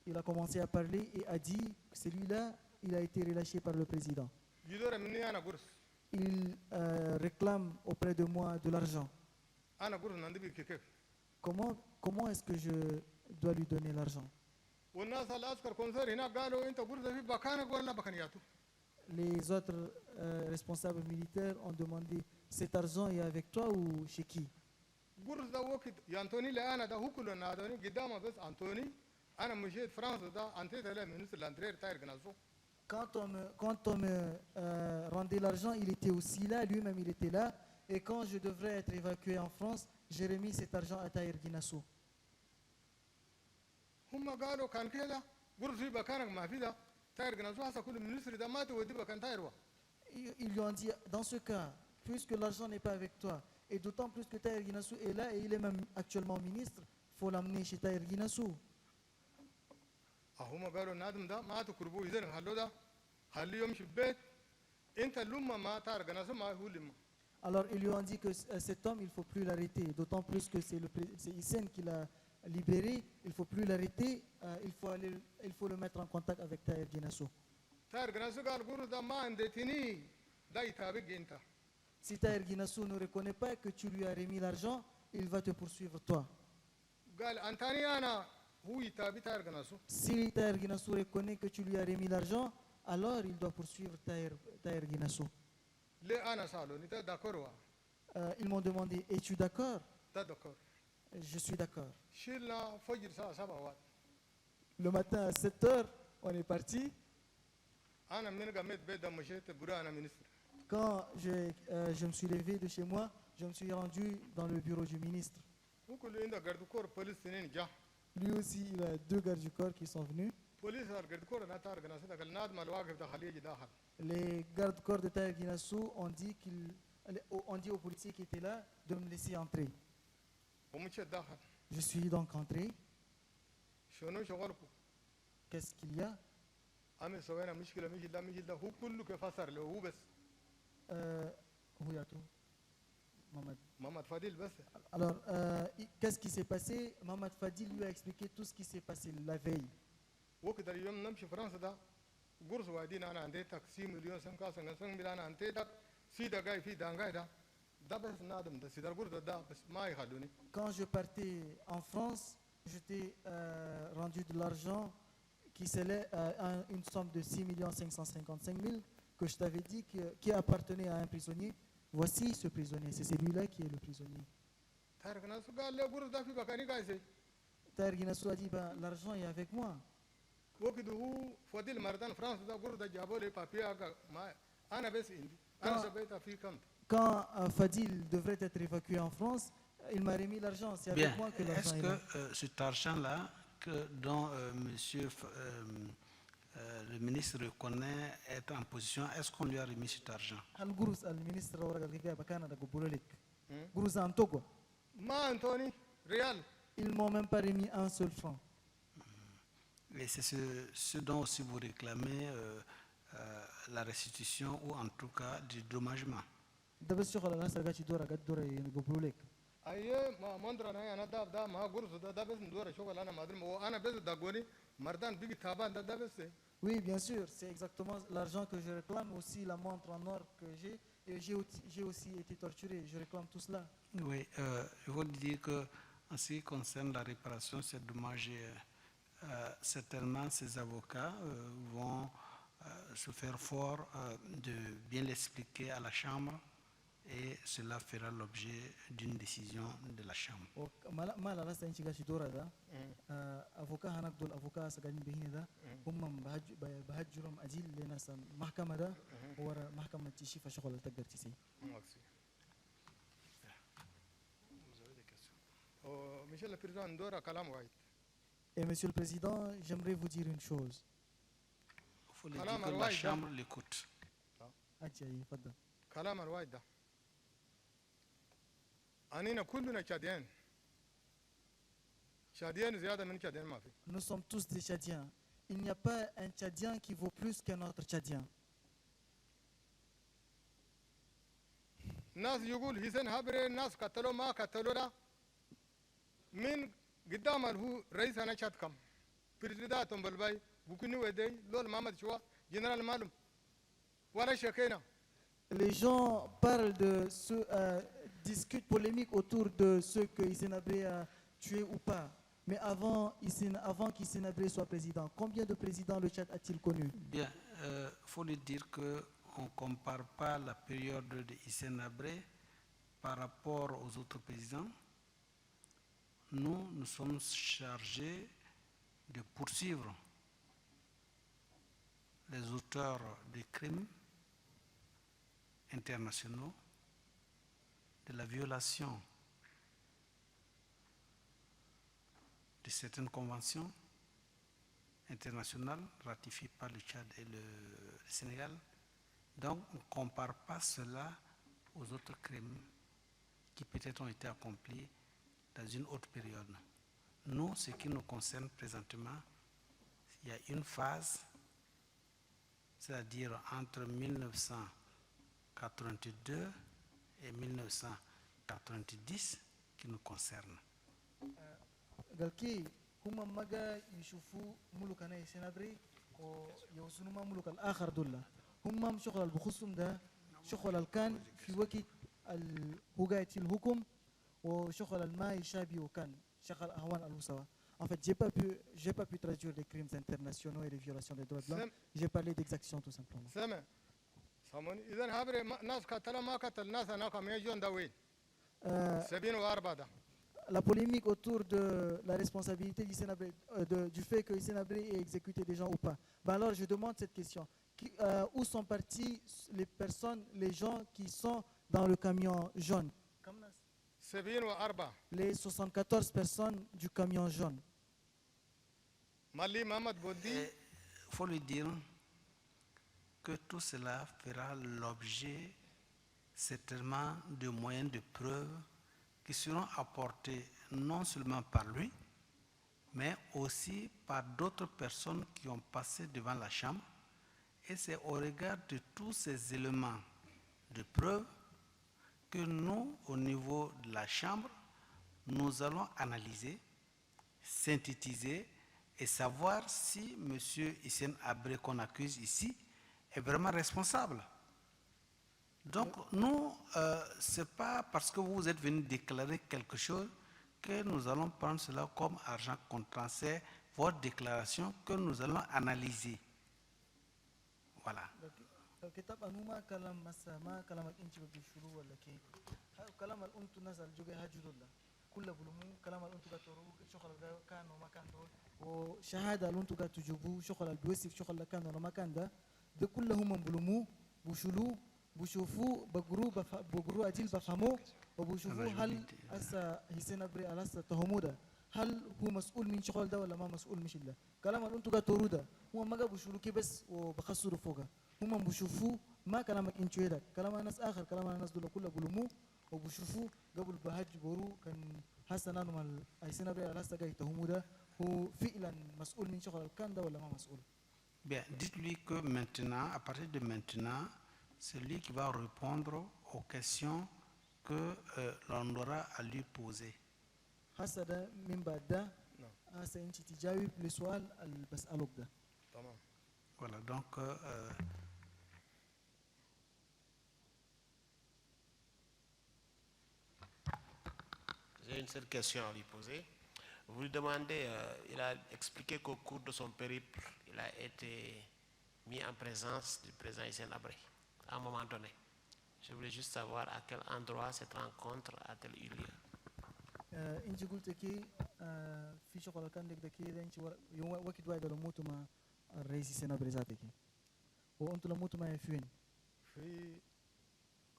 Il a commencé à parler et a dit que celui-là, il a été relâché par le président. يدور مني أنا قرص Il réclame auprès de moi de l'argent. أنا قرص نندبي كيف Comment est-ce que je dois lui donner l'argent? والناس العسكر كوميسار هنا قالوا أنت قرص في بكانك ولا بكانياته Les autres responsables militaires ont demandé cet argent est avec toi ou chez qui? قرص ده وقت يا أنتوني لا أنا ده هو كله نادوني قدامه بس أنتوني أنا مشيت فرنسا ده أنتيت له منسر الأنترير تاير جنازو Quand on me rendait l'argent, il était aussi là, lui-même il était là. Et quand je devrais être évacué en France, j'ai remis cet argent à Tahir Guinasso. هم قالوا كان كده قرص في بكانك ما في ده تاير جنازو هسه كل منسر ده ما تودي بكان تاير وا Ils lui ont dit, dans ce cas, puisque l'argent n'est pas avec toi, et d'autant plus que Tahir Guinasso est là et il est même actuellement ministre, il faut l'amener chez Tahir Guinasso. هم قالوا نادم ده ما تقربوه إذا خلوا ده خليه يمشي البيت أنت لما ما تاير جنازو ما هو لما Alors ils lui ont dit que cet homme, il ne faut plus l'arrêter, d'autant plus que c'est Hissène qui l'a libéré, il ne faut plus l'arrêter, il faut le mettre en contact avec Tahir Guinasso. تاير جنازو قال قرص ده ما عندتني ده يتابق أنت Si Tahir Guinasso ne reconnaît pas que tu lui as remis l'argent, il va te poursuivre toi. قال أنتاني أنا هو يتابع تاير جنازو Si Tahir Guinasso reconnaît que tu lui as remis l'argent, alors il doit poursuivre Tahir Guinasso. ليه أنا سألوني ده دكروا Ils m'ont demandé, es-tu d'accord? ده دكر Je suis d'accord. شيلنا فجر الساعة 7 وقت Le matin à 7 heures, on est parti. أنا من قمت بيت ده مشيت برا أنا منستر Quand je me suis levé de chez moi, je me suis rendu dans le bureau du ministre. وكل عند قردكور بوليس سنين جا Lui aussi, il a 2 gardes du corps qui sont venus. بوليس قردكور أنا تار جنازة ده قال نادم الواقف ده خليه يجي داخل Les gardes du corps de Tahir Guinasso ont dit aux policiers qui étaient là de me laisser entrer. ومشيت داخل Je suis donc entré. شنو شغلكم Qu'est-ce qu'il y a? أمي سوينا مشكلة مشي ده هو كله كفسر له هو بس Oui, à tout. Mohamed. محمد فاديل بس Alors, qu'est-ce qui s'est passé? Mohamed Fadil lui a expliqué tout ce qui s'est passé la veille. وقت اليوم نمشي فرنسا ده قرص وادين أنا عندي تاكسي مليون سنكا سنكا ميل أنا عندي ده سيدا جاي في دانجاي ده بس نادم ده سيدا قرص ده بس ما يخلوني Quand je partais en France, je t'ai rendu de l'argent qui s'élève à une somme de 6 555 000 que je t'avais dit qui appartenait à un prisonnier. Voici ce prisonnier, c'est celui-là qui est le prisonnier. تارك ناس قال له قرص ده في بكاني قايسي Tahir Guinasso a dit, ben, l'argent est avec moi. وقت هو فضيل مردان فرنسا ده قرص ده جابوا لي بابيا ما أنا بس عندي أنا سبيتها في كم Quand Fadil devrait être évacué en France, il m'a remis l'argent. C'est avec Bien. moi que Est-ce l'argent est là. que cet argent-là, dont le ministre reconnaît être en position, est-ce qu'on lui a remis cet argent? هل قرص المينستر ورقة الكفاية بكان ده قبوله لك قرص أنتوكو ما أنتوني ريال ils m'ont même pas remis un seul franc. Et c'est ce dont aussi vous réclamez la restitution ou en tout cas du dédommagement. ده بس شغل الناس اللي قاعد يدور قاعد يدور يقبلوا لك. أيه ما مندر أنا ده ما قرص ده بس ندور شغل أنا ما أدري وأنا بس دقوني مردان بيجي تابان ده بس Oui, bien sûr, c'est exactement l'argent que je réclame, aussi la montre en or que j'ai. Et j'ai aussi été torturé, je réclame tout cela. Oui, il faut dire que en ce qui concerne la réparation, c'est dommage. Certainement, ces avocats vont se faire fort de bien l'expliquer à la Chambre et cela fera l'objet d'une décision de la Chambre. ما لا راسا انشي قاش دورا ده افوكا هناك دول افوكا سقالين بهنا ده هم بهجرهم اجيل لناس محكمه ده ورا محكمه تشي فشغل تقدر تسي. Michel le Président ندور كلام واحد. Et Monsieur le Président, j'aimerais vous dire une chose. Il faut le dire que la Chambre l'écoute. أجي فضل. كلام الواحد ده أنينا كلنا تشادين تشادين زيادة من تشادين ما في. Nous sommes tous des Tchadiens. Il n'y a pas un Tchadien qui vaut plus qu'un autre Tchadien. الناس يقول حسين هابري الناس قتلوا ما قتلوا ده من قدام هو رئيس أنا شاد كم بريزيداتهم بالباي بكوني ودي لول محمد شوا جنرال مالهم ولا شكينا. Les gens parlent de ceux, discutent polémique autour de ceux que Hissène Habré a tués ou pas. Mais avant qu'Hissène Habré soit président, combien de présidents le Tchad a-t-il connu? Bien, faut lui dire qu'on ne compare pas la période de Hissène Habré par rapport aux autres présidents. Nous sommes chargés de poursuivre les auteurs des crimes internationaux, de la violation de certaines conventions internationales ratifiées par le Tchad et le Sénégal. Donc, on ne compare pas cela aux autres crimes qui peut-être ont été accomplis dans une autre période. Nous, ce qui nous concerne présentement, il y a une phase, c'est-à-dire entre 1982 et 1990 qui nous concerne. Galki kuma maga yushufu mulukana Hissène Habré o يوصلوا ملوك الآخر دول هم شغل البخصم ده شغل الكان في وقت هو قاعد في الحكم وشغل الماء يشابه وكان شغل أهوان الوسوا. En fait, j'ai pas pu traduire les crimes internationaux et les violations des droits de l'homme. J'ai parlé d'exactions tout simplement. إذا هابري ناس قتل ما قتل ناس أنا كم يجون داوين 74 ده. La polémique autour de la responsabilité d'Hissène Habré, du fait que Hissène Habré ait exécuté des gens ou pas. Ben alors je demande cette question. Où sont partis les personnes, les gens qui sont dans le camion jaune? Les 74 personnes du camion jaune. Il faut lui dire que tout cela fera l'objet certainement de moyens de preuve qui seront apportés non seulement par lui, mais aussi par d'autres personnes qui ont passé devant la Chambre. Et c'est au regard de tous ces éléments de preuve que nous, au niveau de la Chambre, nous allons analyser, synthétiser et savoir si M. Hissène Habré qu'on accuse ici est vraiment responsable. Donc nous, ce n'est pas parce que vous êtes venu déclarer quelque chose que nous allons prendre cela comme argent comptant. C'est votre déclaration que nous allons analyser. Voilà. بشوفوا بقروا أجيل بفهموا وبشوفوا هل هسه حسين عبري على هسه تهموا ده هل هو مسؤول من شغل ده ولا ما مسؤول مش ده كلام اللي انتوا قاتلوا ده هم ما بيشوفوا كي بس وبخسروا فوقه هم بيشوفوا ما كلامك انتوا ده كلام الناس آخر كلام الناس دول كله بلوموا وبشوفوا قبل بهاج برو كان هسه نانو حسين عبري على هسه قاعد تهموا ده هو فعلا مسؤول من شغل كان ده ولا ما مسؤول. Bien, dites-lui que maintenant, à partir de maintenant, c'est lui qui va répondre aux questions que l'on aura à lui poser. Voilà, donc j'ai une seule question à lui poser. Vous lui demandez, il a expliqué qu'au cours de son périple, il a été mis en présence du président Hissène Habré. À un moment donné. Je voulais juste savoir à quel endroit cette rencontre a-t-elle eu lieu. انت قلت كي في شغل كان لك كده انت يوم وقت واحد لو موتوا مع الرئيس حسين عبري ذاتك وانتوا لو موتوا معي فين؟ في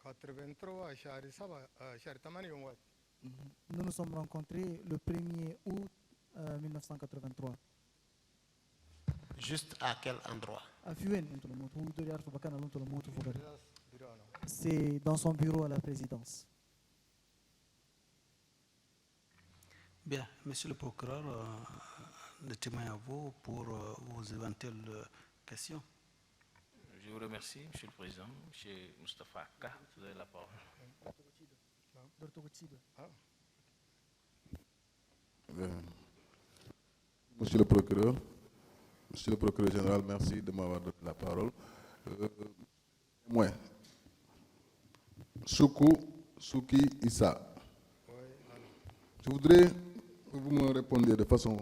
83 شهر 7 شهر 8 يوم واحد. Nous nous sommes rencontrés le 1er août 1983. Juste à quel endroit? C'est dans son bureau à la présidence. Bien, monsieur le procureur, le témoin à vous pour vos éventuelles questions. Je vous remercie, Monsieur le Président. Monsieur Moustapha Ka, vous avez la parole. Monsieur le procureur général, merci de m'avoir donné la parole. Moi, Souki Issa. Je voudrais que vous me répondiez de façon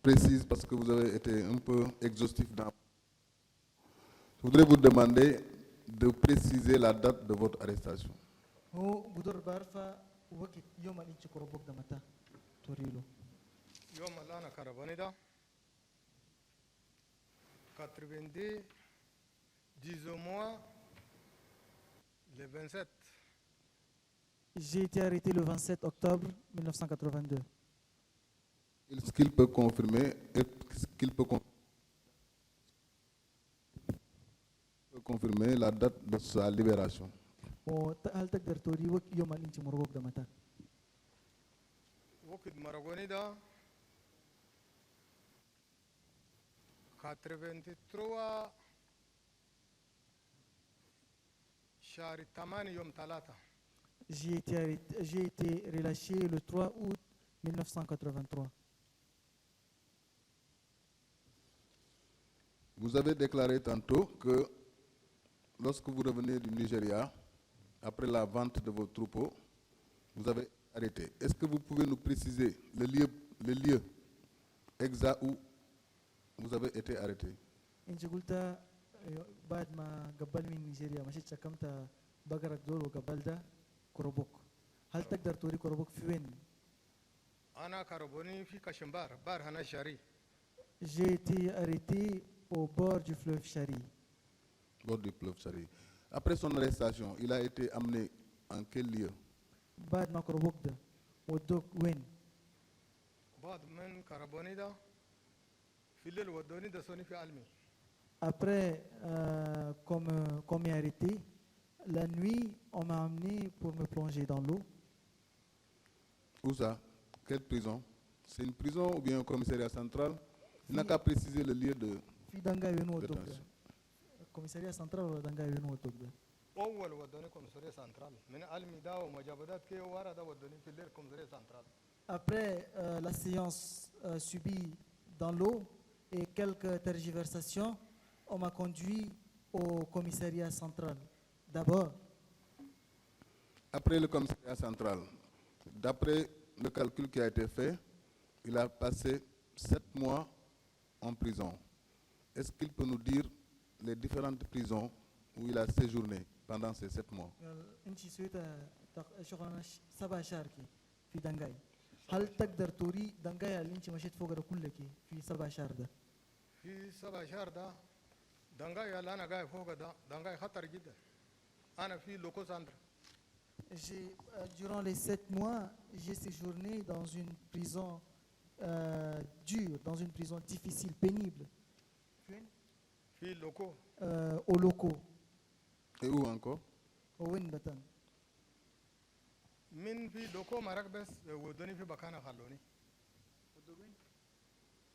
précise parce que vous avez été un peu exhaustif dans. Je voudrais vous demander de préciser la date de votre arrestation. هو بدور بعرفة وقت يوم اللي انت كروبوك ده متى توريلو يوم اللي انا كربوني ده 90 10 mois le 27. J'ai été arrêté le 27 octobre 1982. Est-ce qu'il peut confirmer, confirmer la date de sa libération? وهل تقدر توري وقت يوم اللي انت مروبوك ده متى؟ وقت مرغوني ده 83 شهر 8 يوم 3. J'ai été relâché le 3 août 1983. Vous avez déclaré tantôt que lorsque vous revenez du Nigeria, après la vente de vos troupeaux, vous avez arrêté. Est-ce que vous pouvez nous préciser le lieu exact où vous avez été arrêté? انت قلت بعد ما قبل من نيجيريا مشيت شكمت بقرك دول وقبل ده كروبوك. هل تقدر توري كروبوك في وين؟ انا كربوني في كشمبار بار هنا شاري. J'ai été arrêté au bord du fleuve Chari. Bord du fleuve Chari. Après son arrestation, il a été amené en quel lieu? بعد ما كروبوك ده ودوك وين؟ بعد من كربوني ده في الليل ودوني ده سوني في علمي. Après, qu'on m'ait arrêté, la nuit, on m'a amené pour me plonger dans l'eau. Où ça? Quelle prison? C'est une prison ou bien un commissariat central? Il n'a qu'à préciser le lieu de في دنگا يونو دوك détention. كوميساريا سنترال ولا دنگا يونو دوك اول ودوني كومساريا سنترال من علمي ده ومجابدات كي ورا ده ودوني في الليل كومساريا سنترال. Après la séance subie dans l'eau et quelques tergiversations, on m'a conduit au commissariat central. D'abord, Après le commissariat central, d'après le calcul qui a été fait, il a passé 7 mois en prison. Est-ce qu'il peut nous dire les différentes prisons où il a séjourné pendant ces 7 mois? انت سويت شغلنا 7 شهر في دنگاي. هل تقدر توري دنگاي اللي انت مشيت فوق كلك في 7 شهر ده؟ في 7 شهر ده دنگاي اللي انا قاعد فوق ده دنگاي خطر جدا. انا في لوكو ساندر. Durant les 7 mois, j'ai séjourné dans une prison dure, dans une prison difficile, pénible, في لوكو. aux locaux. Et où encore? au Windbatan. من في لوكو مرق بس ودوني في بكانا خلوني.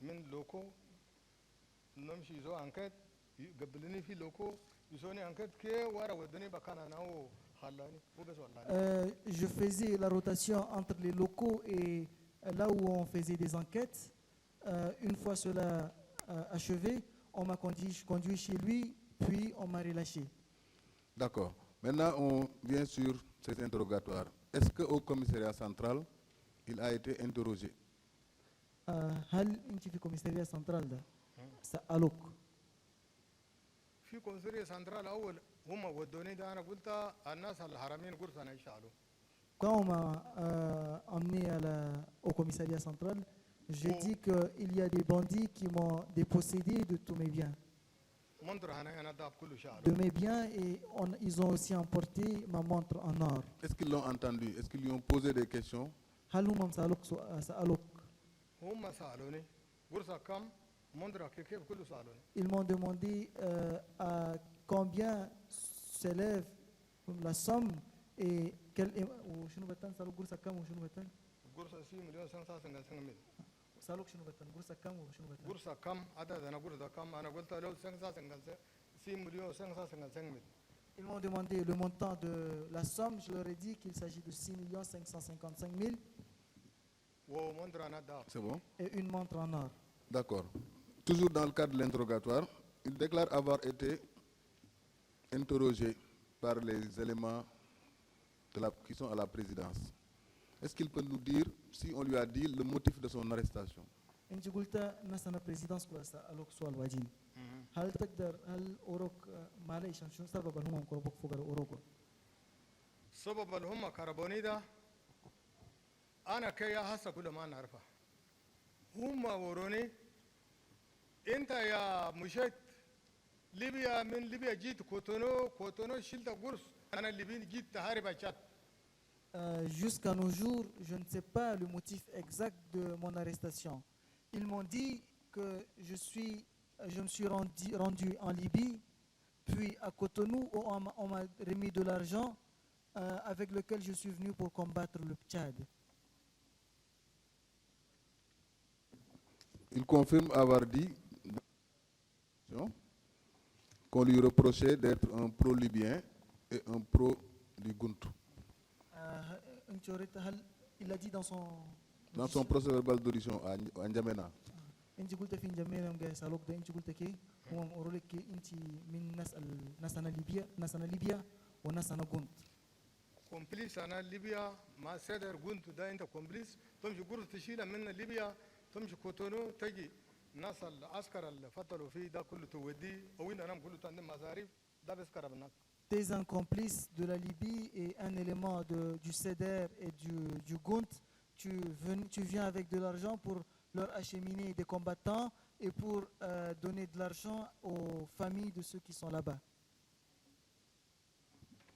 من لوكو نمشي زو انكت قبلني في لوكو يسوني انكت كي ورا ودوني بكانا ناو خلاني وبس والله. Je faisais la rotation entre les locaux et là où on faisait des enquêtes. Une fois cela achevé, on m'a conduit chez lui, puis on m'a relâché. D'accord. Maintenant, on vient sur ces interrogatoires. Est-ce qu'au commissariat central, il a été interrogé? هل انت في كوميساريا سنترال ده سألوك؟ في كونسرية سنترال اول هم ودوني ده انا قلت الناس الحرمين قرص انا يشعلوا. Quand on m'a emmené au commissariat central, j'ai dit qu'il y a des bandits qui m'ont dépossédé de tous mes biens. منظر هنا انا داب كله De شعلوا. mes biens et ils ont aussi emporté ma montre en or. Est-ce qu'ils l'ont entendu? Est-ce qu'ils lui ont posé des questions? هل هم سألوك؟ هم سالوني قرص كم منظر كيف كله سالوني. Ils m'ont demandé à combien s'élève la somme et quel. وشنو بتان سألوك قرصة كم وشنو بتان؟ قرصة 6 مليون 555 ميل. سألوك شنو بتن قرصة كم وشنو بتن؟ قرصة كم عدد أنا قرصة كم أنا قلت له 6 مليون 555 ميل. Ils m'ont demandé le montant de la somme. Je leur ai dit qu'il s'agit de 6 555 000 ومنظر أنا دا. C'est bon? et une montre en or. D'accord. Toujours dans le cadre de l'interrogatoire, il déclare avoir été interrogé par les éléments qui sont à la présidence. Est-ce qu'il peut nous dire si on lui a dit le motif de son arrestation? انت قلت نسنا بريزيدانس كلاس الوك سؤال واجين. هل تقدر هل اوروك معليش شنو سبب انهم كربوك فوق اوروكو؟ سبب اللي هم كربوني ده أنا كي هسه كل ما نعرفه هم وروني أنت يا مشيت ليبيا من ليبيا جيت كوتونو شلت قرص أنا ليبيا جيت تهارب أشات. Jusqu'à nos jours, je ne sais pas le motif exact de mon arrestation. Ils m'ont dit que je me suis rendu en Libye, puis à Cotonou, où on m'a remis de l'argent avec lequel je suis venu pour combattre le Tchad. Il confirme avoir dit qu'on lui reprochait d'être un pro-libyen et un pro du Guntu. Il a dit dans son procès verbal d'audition à N'Djamena. انت قلت في نجمينا مجا سالوك ده انت قلت كي هو اورولك انت من ناس انا ليبيا وناس انا كنت كومبليس انا ليبيا ما سيدر كنت ده انت كومبليس تمشي قرص تشيلها من ليبيا تمشي كوتونو تجي ناس العسكر اللي فتلوا فيه ده كله تودي وين انا كله تندم مصاريف ده بس كربناك. T'es un complice de la Libye et un élément du CEDER et du GUNT. Tu viens avec de l'argent pour leur acheminer des combattants et pour donner de l'argent aux familles de ceux qui sont là-bas.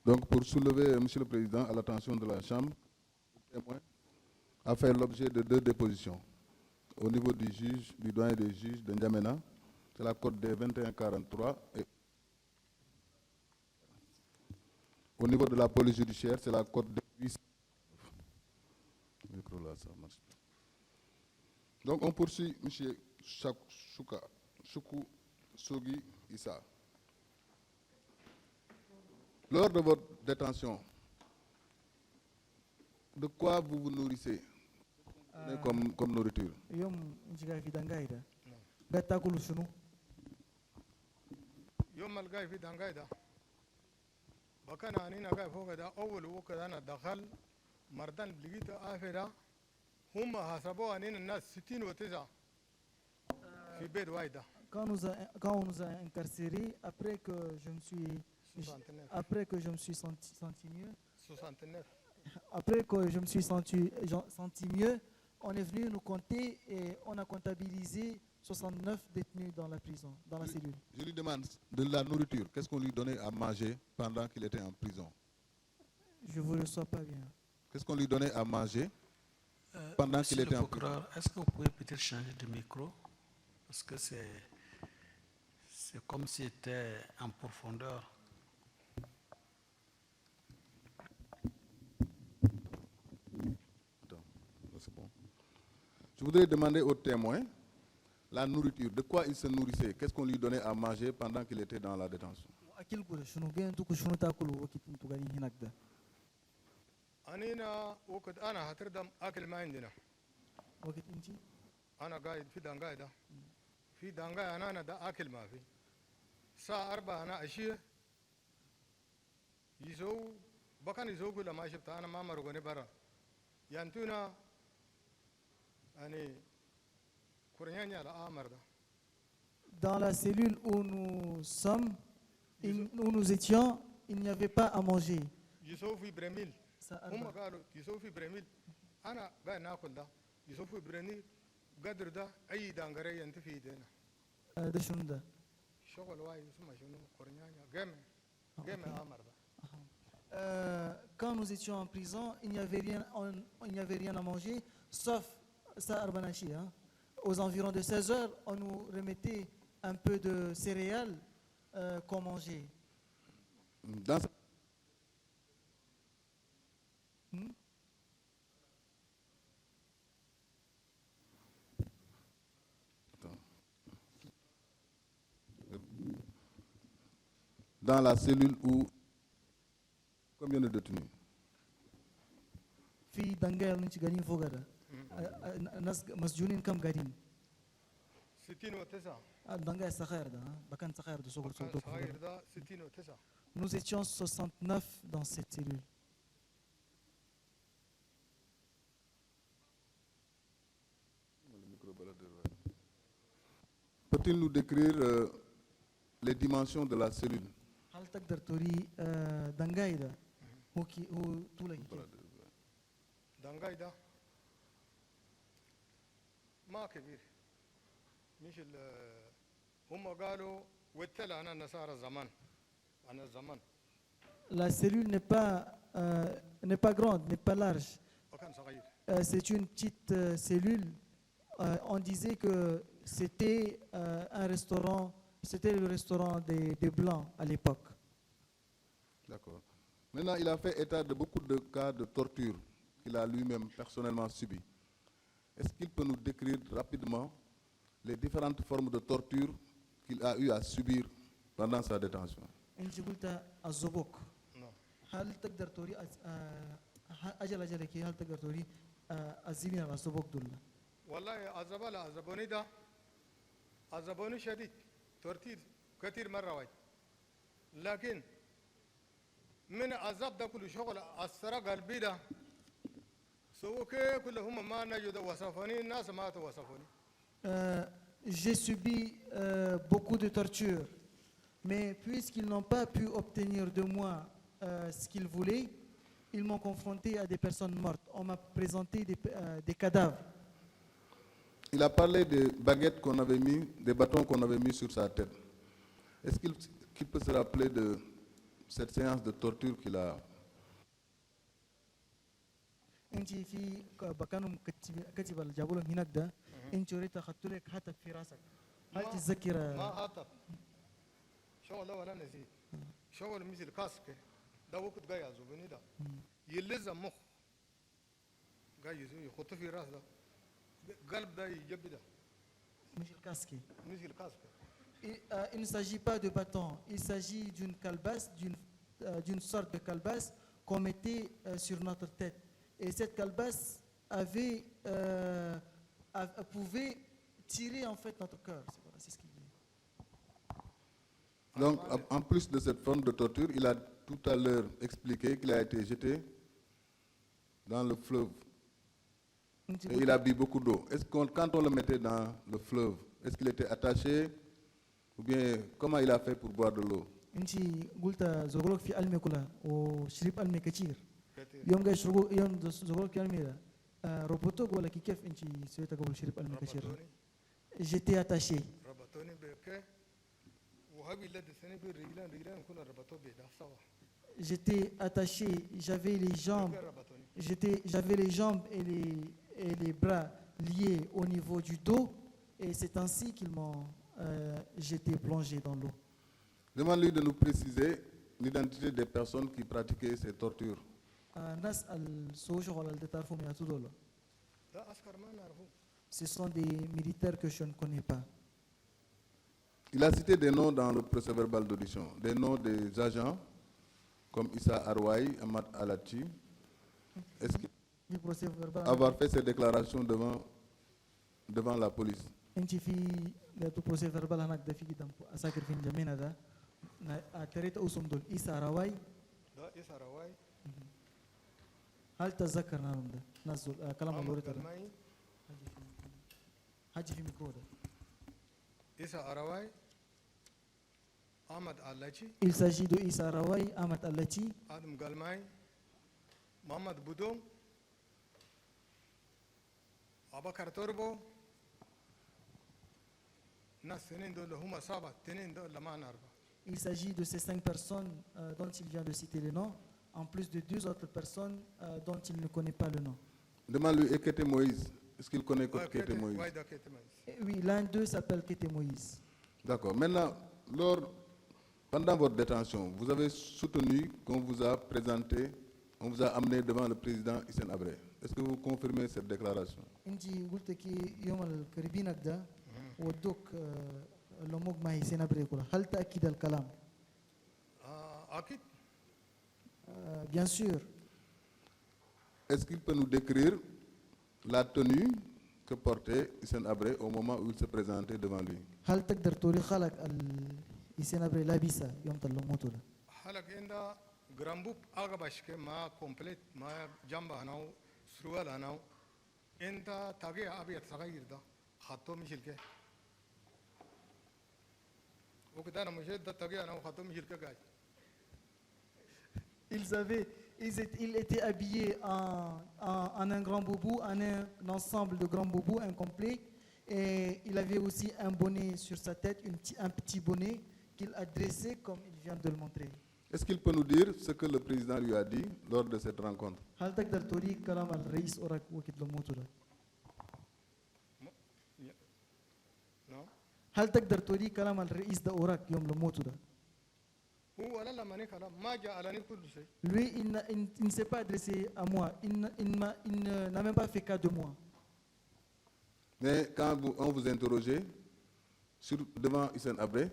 Donc pour soulever, Monsieur le Président, à l'attention de la Chambre, le témoin a fait l'objet de 2 dépositions. Au niveau du juge, du doyen des juges de N'Djamena, c'est la cote des 2143 et au niveau de la police judiciaire, c'est la cote de 8. Donc on poursuit M. Choukou Sogi Issa. Lors de votre détention, de quoi vous vous nourrissez comme nourriture? يوم نجي في دنگايدا بتاكلوا شنو؟ يوم الجاي في دنگايدا بكان أنا جاي فوق ده أول وقت أنا دخل مردان لقيت آخرة هم حسبوا أنين الناس 69 في بيت واحدة. Quand on nous a incarcérés, après que je me suis senti mieux, 69. après que je me suis senti mieux, on est venu nous compter et on a comptabilisé 69 détenus dans la prison, dans la cellule. Je lui demande de la nourriture. Qu'est-ce qu'on lui donnait à manger pendant qu'il était en prison? Je ne vous reçois pas bien. Qu'est-ce qu'on lui donnait à manger pendant qu'il était en prison? Est-ce que vous pouvez peut-être changer de micro? Parce que c'est comme si c'était en profondeur. C'est bon. Je voudrais demander au témoin la nourriture. De quoi il se nourrissait? Qu'est-ce qu'on lui donnait à manger pendant qu'il était dans la détention? أنا وقت أنا هتردم أكل ما عندنا. وقت أنت؟ أنا قاعد في دنگاي ده. في دنگاي أنا ده أكل ما في. الساعة 4 أنا أشيء يسوي بكان يسوي كل ما شفت أنا ما مرقوني برا. ينتونا يعني كورنياني على أمر ده. Dans la cellule où nous sommes, où nous étions, il n'y avait pas à manger. يسوي في برميل. هم قالوا يسوي في برميل. أنا قاعد ناكل ده. يسوي في برميل. قدر ده أي دانغري ينتهي في دينا. ده شنو ده؟ شغل وايد اسمه شنو كورنياني. جيم أمر ده. Quand nous étions en prison, il n'y avait rien à manger, sauf ça Arbanachi. Aux environs de 16 heures, on nous remettait un peu de céréales qu'on mangeait. Dans... 16 dans la cellule où combien de détenus? في دنجال نيجي قاعدين فوق هذا الناس مسجونين كم قاعدين 69 دنجال سخير ده بكان سخير ده سوق كان صغير ده 69 Nous étions 69 dans cette cellule. Peut-il nous décrire les dimensions de la cellule? هل تقدر توري دنجاي ده هو طوله كيف؟ دنجاي ده ما كبير مش هم قالوا وتلا انا نصارى زمان انا زمان La cellule n'est pas grande, n'est pas large. وكان صغير C'est une petite cellule. On disait que c'était un restaurant, c'était le restaurant des Blancs à l'époque. D'accord. Maintenant, il a fait état de beaucoup de cas de torture qu'il a lui-même personnellement subis. Est-ce qu'il peut nous décrire rapidement les différentes formes de torture qu'il a eu à subir pendant sa détention? أنت قلت الزبوك. نعم هل تقدر توري أجل كي هل تقدر توري الزميل على الزبوك دول؟ والله عذبوني ده عذبوني شديد تورتير كثير مرة وايد لكن من عذاب ده كل شغل أثر قلبي ده سووا كلهم ما نجد وصفوني الناس ما توصفوني. J'ai subi beaucoup de tortures, mais puisqu'ils n'ont pas pu obtenir de moi ce qu'ils voulaient, ils m'ont confronté à des personnes mortes. On m'a présenté des cadavres. Il a parlé des baguettes qu'on avait mis, des bâtons qu'on avait mis sur sa tête. Est-ce qu'il peut se rappeler de cette séance de torture qu'il a? انت في بكانهم كتب الجابولهم هناك ده انت وريت اخذت لك هاتف في راسك هل تتذكر ما هاتف شغل ولا نسيت شغل مثل كاسكه ده وقت جاي عذبوني ده يلزم مخ جاي يحط في راس ده قلب ده يجب ده مش الكاسكي مثل كاسكه. Il ne s'agit pas de bâton, il s'agit d'une calebasse, d'une sorte de calebasse qu'on mettait sur notre tête. Et cette calebasse pouvait tirer en fait notre cœur. C'est ce qu'il dit. Donc, en plus de cette forme de torture, il a tout à l'heure expliqué qu'il a été jeté dans le fleuve. Et il a bu beaucoup d'eau. Est-ce que quand on le mettait dans le fleuve, est-ce qu'il était attaché ou bien comment il a fait pour boire de l'eau? انت قلت زغلوك في المي كلها وشرب المي كثير كثير. يوم جاي يوم زغلوك في المي ده ربطوك ولا كيف انت سويتها قبل شرب المي كثير؟ J'étais attaché. ربطوني بك وهبي الذي سني في رجلان كنا ربطوا بيدا سوا. J'étais attaché, j'avais les jambes, j'avais les jambes et les bras liés au niveau du dos, et c'est ainsi qu'ils m'ont j'étais plongé dans l'eau. Demande-lui de nous préciser l'identité des personnes qui pratiquaient ces tortures. الناس السوشة ولا اللي تعرفهم يا تدول ده عسكر ما نعرفه. ce sont des militaires que je ne connais pas. Il a cité des noms dans le procès-verbal d'audition, des noms des agents comme Issa Arwaï, Ahmad Alachi. Est-ce qu'il في procès verbal avoir fait ces déclarations devant la police? انت في تو procès verbal هناك ده في قدام اساكر في الجمينة ده تريت اوسم دول إيسا رواي ده إسا رواي. هل تذكر نام ده نزل كلام الوريد ده قلماي حاجة في ميكرو ده. إسا رواي أحمد علاشي Il s'agit de Issa Rawai, Ahmad Allachi, آدم قلماي محمد بودوم أبكر توربو ناس تنين دول هم سبعة تنين دول ما نعرفه. il s'agit de ces 5 personnes dont il vient de citer les noms, en plus de 2 autres personnes dont il ne connaît pas le nom. Demande-lui Ekete Moïse. Est-ce qu'il connaît Ekete Moïse? وايد كيتي مايس. Et oui, l'un d'eux s'appelle Kete Moïse. D'accord. Maintenant, pendant votre détention, vous avez soutenu qu'on vous a présenté, on vous a amené devant le président Hissène Habré. Est-ce que vous confirmez cette déclaration? انت قلت كي يوم القريبينك ده ودوك لموك ما هي سينا بريكولا، هل تأكد الكلام؟ أكيد. Bien sûr. Est-ce qu'il peut nous décrire la tenue que portait Hissène Habré au moment où il se présentait devant lui? هل تقدر توري خالك حسين أبري لابسة يوم طلعوا موتوا ده؟ حلق عند جرامبوب أغباشك ما كومبليت ما جنب هناو سروال هناو عند تاجي أبيض صغير ده خطو مشيل كه وكده أنا مشيت ده تاجي أنا خطو مشيل كه جاي. Ils étaient habillés en un grand boubou, en un ensemble de grands boubous, un complet. Et il avait aussi un bonnet sur sa tête, un petit bonnet qu'il a dressé comme il vient de le montrer. Est-ce qu'il peut nous dire ce que le président lui a dit lors de cette rencontre? هل تقدر توري كلام الرئيس أوراك وقت لموته ده؟ نعم. هل تقدر توري كلام الرئيس ده أوراك يوم لموته ده؟ هو ولا لما نكلم ما جاء كل شيء. Lui, il ne s'est pas adressé à moi. Il n'a même pas fait cas de moi. Mais quand on vous interrogeait devant Hissène Habré,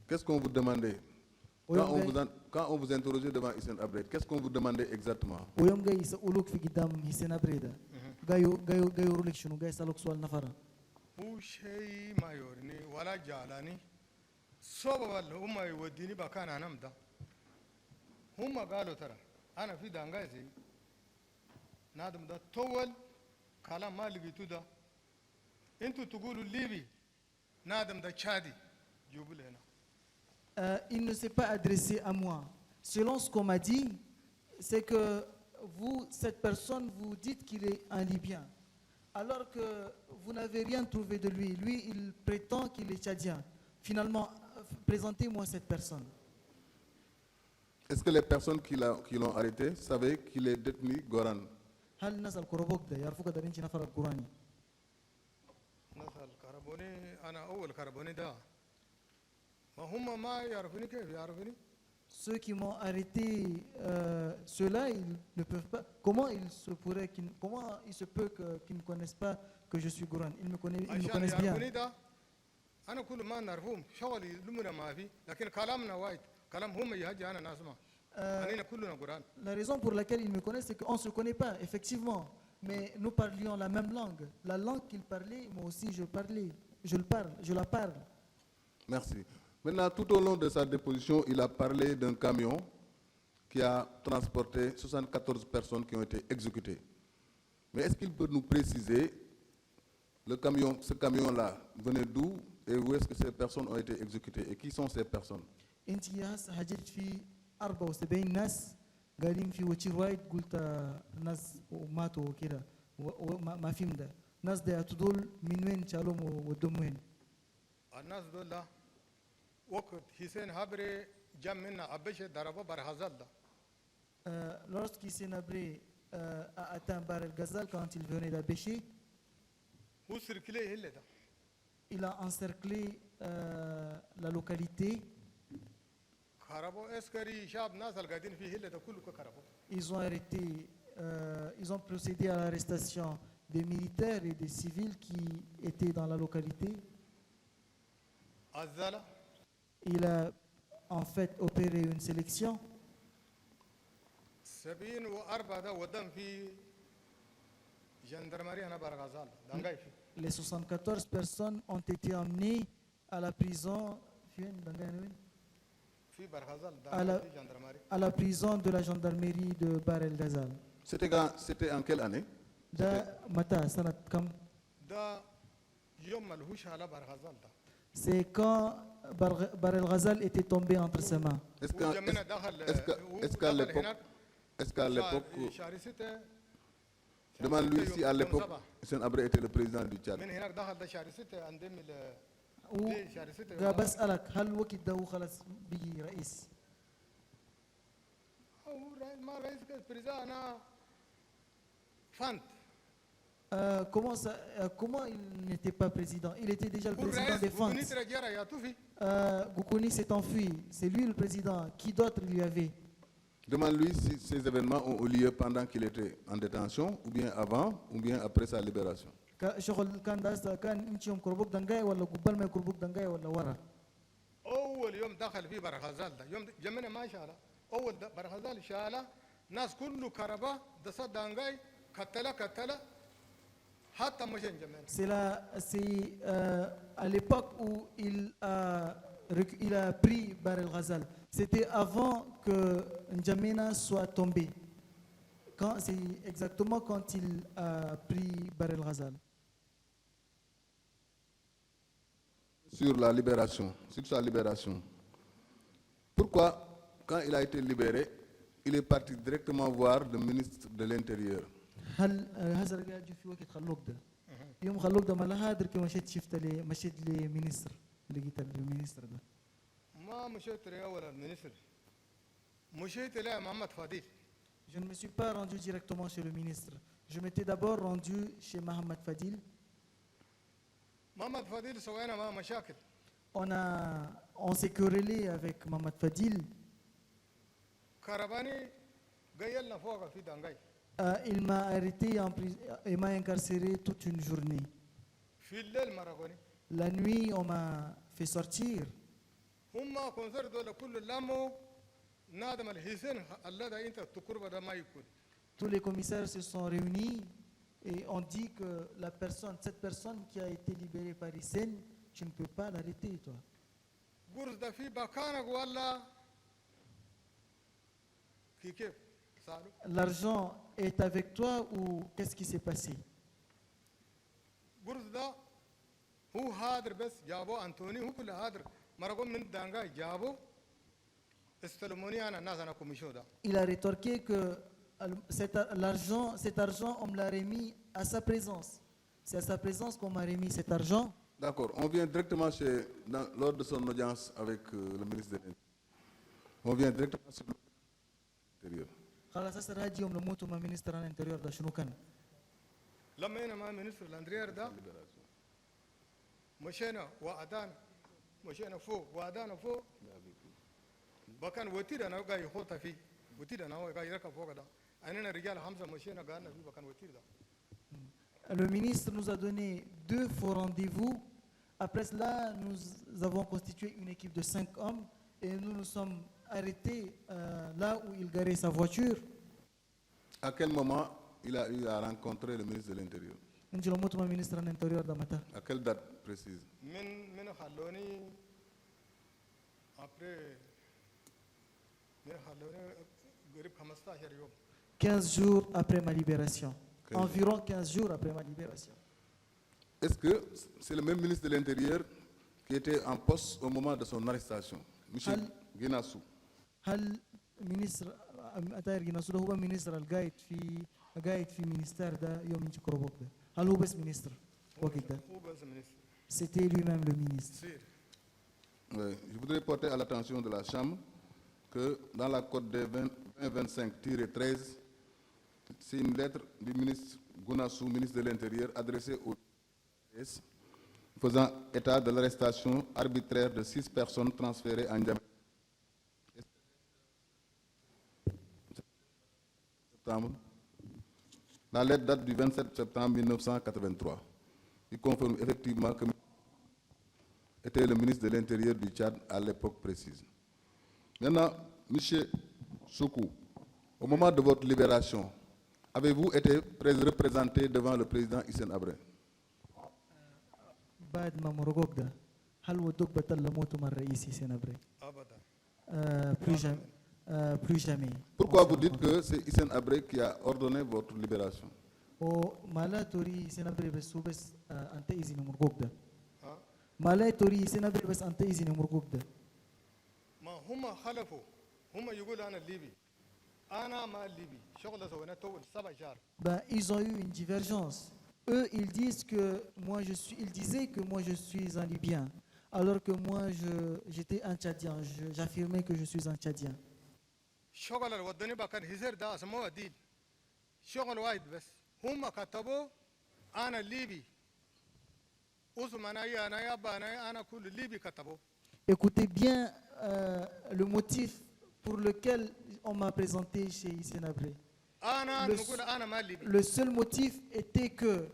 qu'est-ce qu'on vous demandait? Quand on vous interrogeait devant Hissène Habré, qu'est-ce qu'on vous demandait exactement? ويوم جاي يسألوك في قدام حسين أبري ده جاي يورلك شنو جاي يسألوك سؤال نفرة. هو شيء ما يورني ولا جالاني صوب اللي هم يوديني بكان أنام ده هم قالوا ترى أنا في دانغايزي نادم ده طول كلام ما لقيتو ده أنتوا تقولوا ليبي نادم ده تشادي جيبوا لنا. Il ne s'est pas adressé à moi. Selon ce qu'on m'a dit, c'est que vous, cette personne, vous dites qu'il est un Libyen, alors que vous n'avez rien trouvé de lui. Lui, il prétend qu'il est tchadien. Finalement, présentez-moi cette personne. Est-ce que les personnes qui l'ont arrêté savaient qu'il est détenu Goran? هل الناس الكروبوك ده يعرفوك ده بنتي نفر القراني؟ ناس الكربوني أنا أول كربوني ده ما هم ما يعرفوني كيف يعرفوني؟ Ceux qui m'ont arrêté, ceux-là, ils ne peuvent pas. Comment il se peut qu'ils ne connaissent pas que je suis Goran? Ils me connaissent bien. أنا كل ما نعرفهم شغلي لمنا ما في لكن كلامنا وايد كلام هم يهجي أنا ناسمع أنا كلنا قرآن. La raison pour laquelle ils me connaissent, c'est qu'on ne se connaît pas, effectivement. Mais nous parlions la même langue. La langue qu'ils parlaient, moi aussi je parlais. Je la parle. Merci. Maintenant, tout au long de sa déposition, il a parlé d'un camion qui a transporté 74 personnes qui ont été exécutées. Mais est-ce qu'il peut nous préciser ce camion-là venait d'où et où est-ce que ces personnes ont été exécutées et qui sont ces personnes? انت هجرت في 74 ناس قاعدين في وتشير وايد قلت ناس وماتوا وكده ما فهم ده ناس ده هتدول من وين شالوهم ودوهم وين؟ الناس دول وقت حسين هابري جاب منا أبشة ضربه برغزال ده. Lorsqu'Hissène Habré a atteint Bar el Ghazal, quand il venait d'Abéché, هو سركلي هلا ده. il a encerclé la localité. خربوا اسكري شاب ناس القاعدين في هلا ده كله كخربوا. Ils ont arrêté, ils ont procédé à l'arrestation des militaires et des civils qui étaient dans la localité. الزالة. Il a en fait opéré une sélection. 74 ده ودم في جندرماري أنا برغزال دانغاي في. Les 74 personnes ont été emmenées à la prison. À la prison de la gendarmerie de Bar el Ghazal. C'était en quelle année? C'est quand Bar el Ghazal était tombé entre ses mains. Est-ce qu'à l'époque, demande-lui si à l'époque, Hissène Habré était le président du Tchad. بسألك هل وقت ده خلص بيجي رئيس؟ ما رئيس البريزان أنا فانت. Comment il n'était pas président? Il était déjà le président des fentes. Goukouni s'est enfui. C'est lui le président. Qui d'autre lui avait? Demande-lui si ces événements ont eu lieu pendant qu'il était en détention, ou bien avant, ou bien après sa libération. هو اول يوم دخل فيه برغزال ده يوم جمنا ما شاله اول برغزال شاله ناس كله كربا دصد دانغاي كتلا حتى مشين جمنا. C'est à l'époque où il a pris Bar el Ghazal. C'était avant que N'Djamena soit tombé. C'est exactement quand il a pris Bar el Ghazal. Sur la libération, sur sa libération. Pourquoi, quand il a été libéré, il est parti directement voir le ministre de l'Intérieur? هل هذا رجع في وقت خلوق ده؟ يوم خلوق ده مالها هادر كي مشيت شفت لي مشيت لمينستر لقيت المينستر ده. ما مشيت لي ولا المينستر مشيت لي محمد فضيل. Je ne me suis pas rendu directement chez le ministre. Je m'étais d'abord rendu chez Mohamed Fadil. محمد فضيل سوينا معه مشاكل. On s'est querellé avec Mohamed Fadil. كرباني قيلنا فوق في دانغاي. Il m'a arrêté et m'a incarcéré toute une journée. في الليل مرقوني. La nuit, on m'a fait sortir. هم كونسر دول كل لامو نادم الحسين الله ده انت تقرب ده ما يكون. Tous les commissaires se sont réunis et ont dit que cette personne qui a été libérée par Hissène, tu ne peux pas l'arrêter, toi. قرص ده في بكانك ولا كيف صاروا؟ L'argent est avec toi ou qu'est-ce qui s'est passé? قرص ده هو هادر بس جابوا أنتوني هو كل هادر مرقوم من دانغاي جابوا استلموني أنا الناس أنا كوميشو ده. Il a rétorqué que cet argent, on me l'a remis à sa présence. C'est à sa présence qu'on m'a remis cet argent. D'accord, on vient directement lors de son audience avec le ministre de l'Intérieur. On vient directement sur l'Intérieur. خلاص هسه راجي يوم لموتوا مع مينستر الانتريور ده شنو كان؟ لما أنا مع مينستر الأندرير ده مشينا وعدان مشينا فوق وعدان فوق بكان وتير أنا قاعد يخوض فيه وتير أنا قاعد يركب فوق ده أنا رجال حمزة مشينا قاعدنا فيه بكان وتير ده. Le ministre nous a donné 2 faux rendez-vous. Après cela, nous avons constitué une équipe de 5 hommes et nous nous sommes arrêtés là où il garait sa voiture. À quel moment il a eu à rencontrer le ministre de l'Intérieur? À quelle date précise? من خلوني après من خلوني قريب 15 يوم. 15 jours après ma libération. Environ 15 jours après ma libération. Est-ce que c'est le même ministre de l'Intérieur qui était en poste au moment de son arrestation, Michel Guinassou? هل ministre أتاير جناسو هو ministre القايد في ministère ده يوم يجي كروبوك ده؟ هل هو بس ministre وقت ده؟ هو بس ministre. C'était lui-même le ministre. Oui, je voudrais porter à l'attention de la Chambre que dans la Code des 2025-13, c'est une lettre du ministre Guinassou, ministre de l'Intérieur, adressée au PS, faisant état de l'arrestation arbitraire de 6 personnes transférées en N'Djamena. La lettre date du 27 septembre 1983. Il confirme effectivement que était le ministre de l'Intérieur du Tchad à l'époque précise. Maintenant, M. Soukou, au moment de votre libération, avez-vous été représenté devant le président Hissène Habré? بعد ما مرقوك ده هل ودوك بطل موتوا مع الرئيس حسين عبري؟ أبدا. Plus jamais. Pourquoi vous dites que c'est Hissène Habré qui a ordonné votre libération? ومالا توري حسين عبري بس هو بس أنت إذن مرقوك ده. مالا توري حسين عبري بس أنت إذن مرقوك ده. ما هم خلفوا هم يقولوا أنا الليبي أنا ما الليبي شغلة سوينا تو 7 شهر. Ils ont eu une divergence. Eux, ils disaient que moi je suis un Libyen, alors que moi j'étais un Tchadien. J'affirmais que je suis un Tchadien. شغل الودني بكان هزار ده اسمه ديل شغل واحد بس هم كتبوا أنا الليبي اسم أنا يا أبا أنا كل الليبي كتبوا. Écoutez bien le motif pour lequel on m'a présenté chez Hissène Habré. Le seul motif était que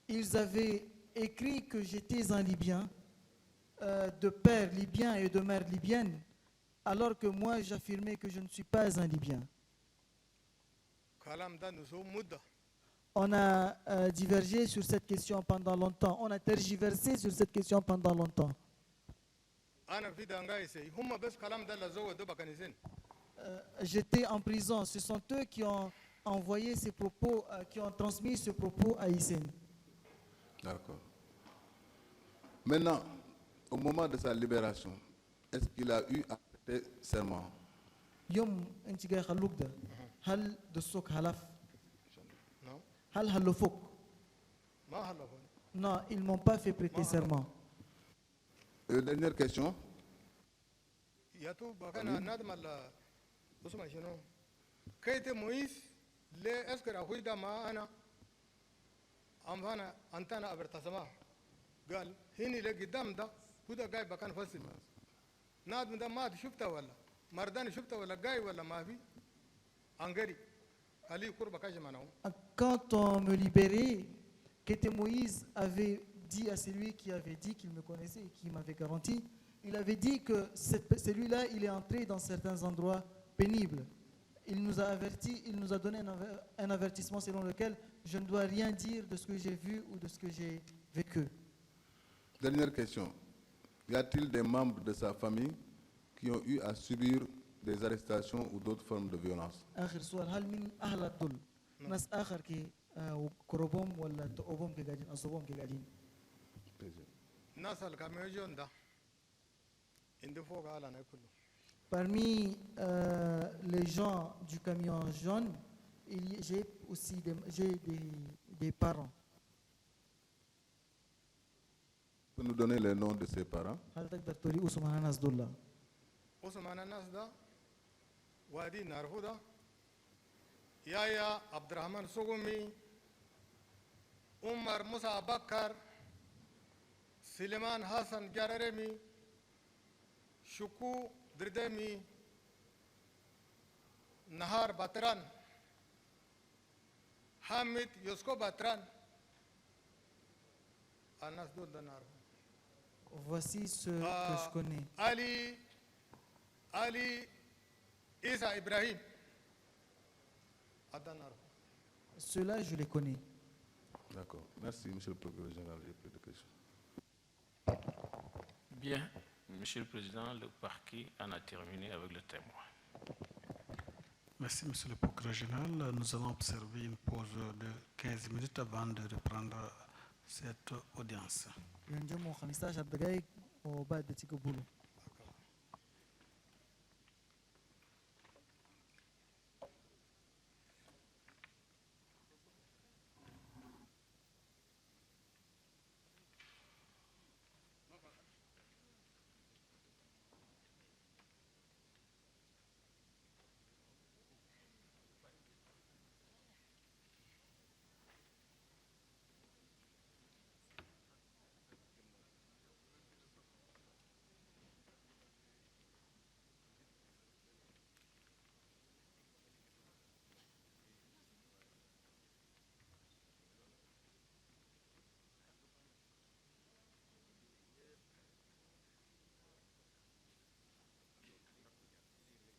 ils avaient écrit que j'étais un Libyen de père libyen et de mère libyenne, alors que moi j'affirmais que je ne suis pas un Libyen. kalam da nuso mudda On a divergé sur cette question pendant longtemps. On a tergiversé sur cette question pendant longtemps. ana fi danga ise humma bes kalam da la zo wado bakanisen J'étais en prison. Ce sont eux qui ont envoyé ces propos, qui ont transmis ce propos à Hissène. D'accord. Maintenant, au moment de sa libération, est-ce qu'il a eu à prêter serment? يوم انت جاي خلوك ده هل دسوك هلف no هل هلفوك ma halafon non ils m'ont pas fait prêter serment. Dernière question. yatu bakana nadma la usma shino kaite muis le askara huida ma ana amfana antana abertasama قال هني اللي قدام ده هو جاي بكان فصل نادم ده ما شفته ولا مردان شفته ولا جاي ولا ما في انغري علي قرب كاش منو Quand on me libérait, Kété Moïse avait dit à celui qui avait dit qu'il me connaissait et qui m'avait garanti, il avait dit que celui-là, il est entré dans certains endroits pénibles. Il nous a avertis, il nous a donné un avertissement selon lequel je ne dois rien dire de ce que j'ai vu ou de ce que j'ai vécu. Dernière question. Y a-t-il des membres de sa famille qui ont eu à subir des arrestations ou d'autres formes de violence? آخر سؤال هل من أهل الدل ناس آخر كي كروبهم ولا تقوبهم كي قاعدين أصوبهم كي قاعدين الناس الكاميون ده عندي فوق على انا كله Parmi les gens du camion jaune, j'ai aussi des parents. Vous pouvez nous donner les noms de ses parents? هل تقدر تقولي اسمها ناس دول؟ وسمعنا الناس ده وادي نعرفه ده يايا عبد الرحمن سوغمي عمر موسى بكر سليمان حسن جررمي شكو دردمي نهار باتران حامد يوسكو باتران الناس دول ده نعرفه Voici ceux que je connais. Ali Isa Ibrahim هذا نعرفه Ceux-là, je les connais. D'accord. Merci, monsieur le procureur général. J'ai plus de questions. Bien, Monsieur le Président, le parquet en a terminé avec le témoin. Merci, monsieur le procureur général. Nous allons observer une pause de 15 minutes avant de reprendre cette audience. ينجموا 15 دقائق وبعد تيجي بولو.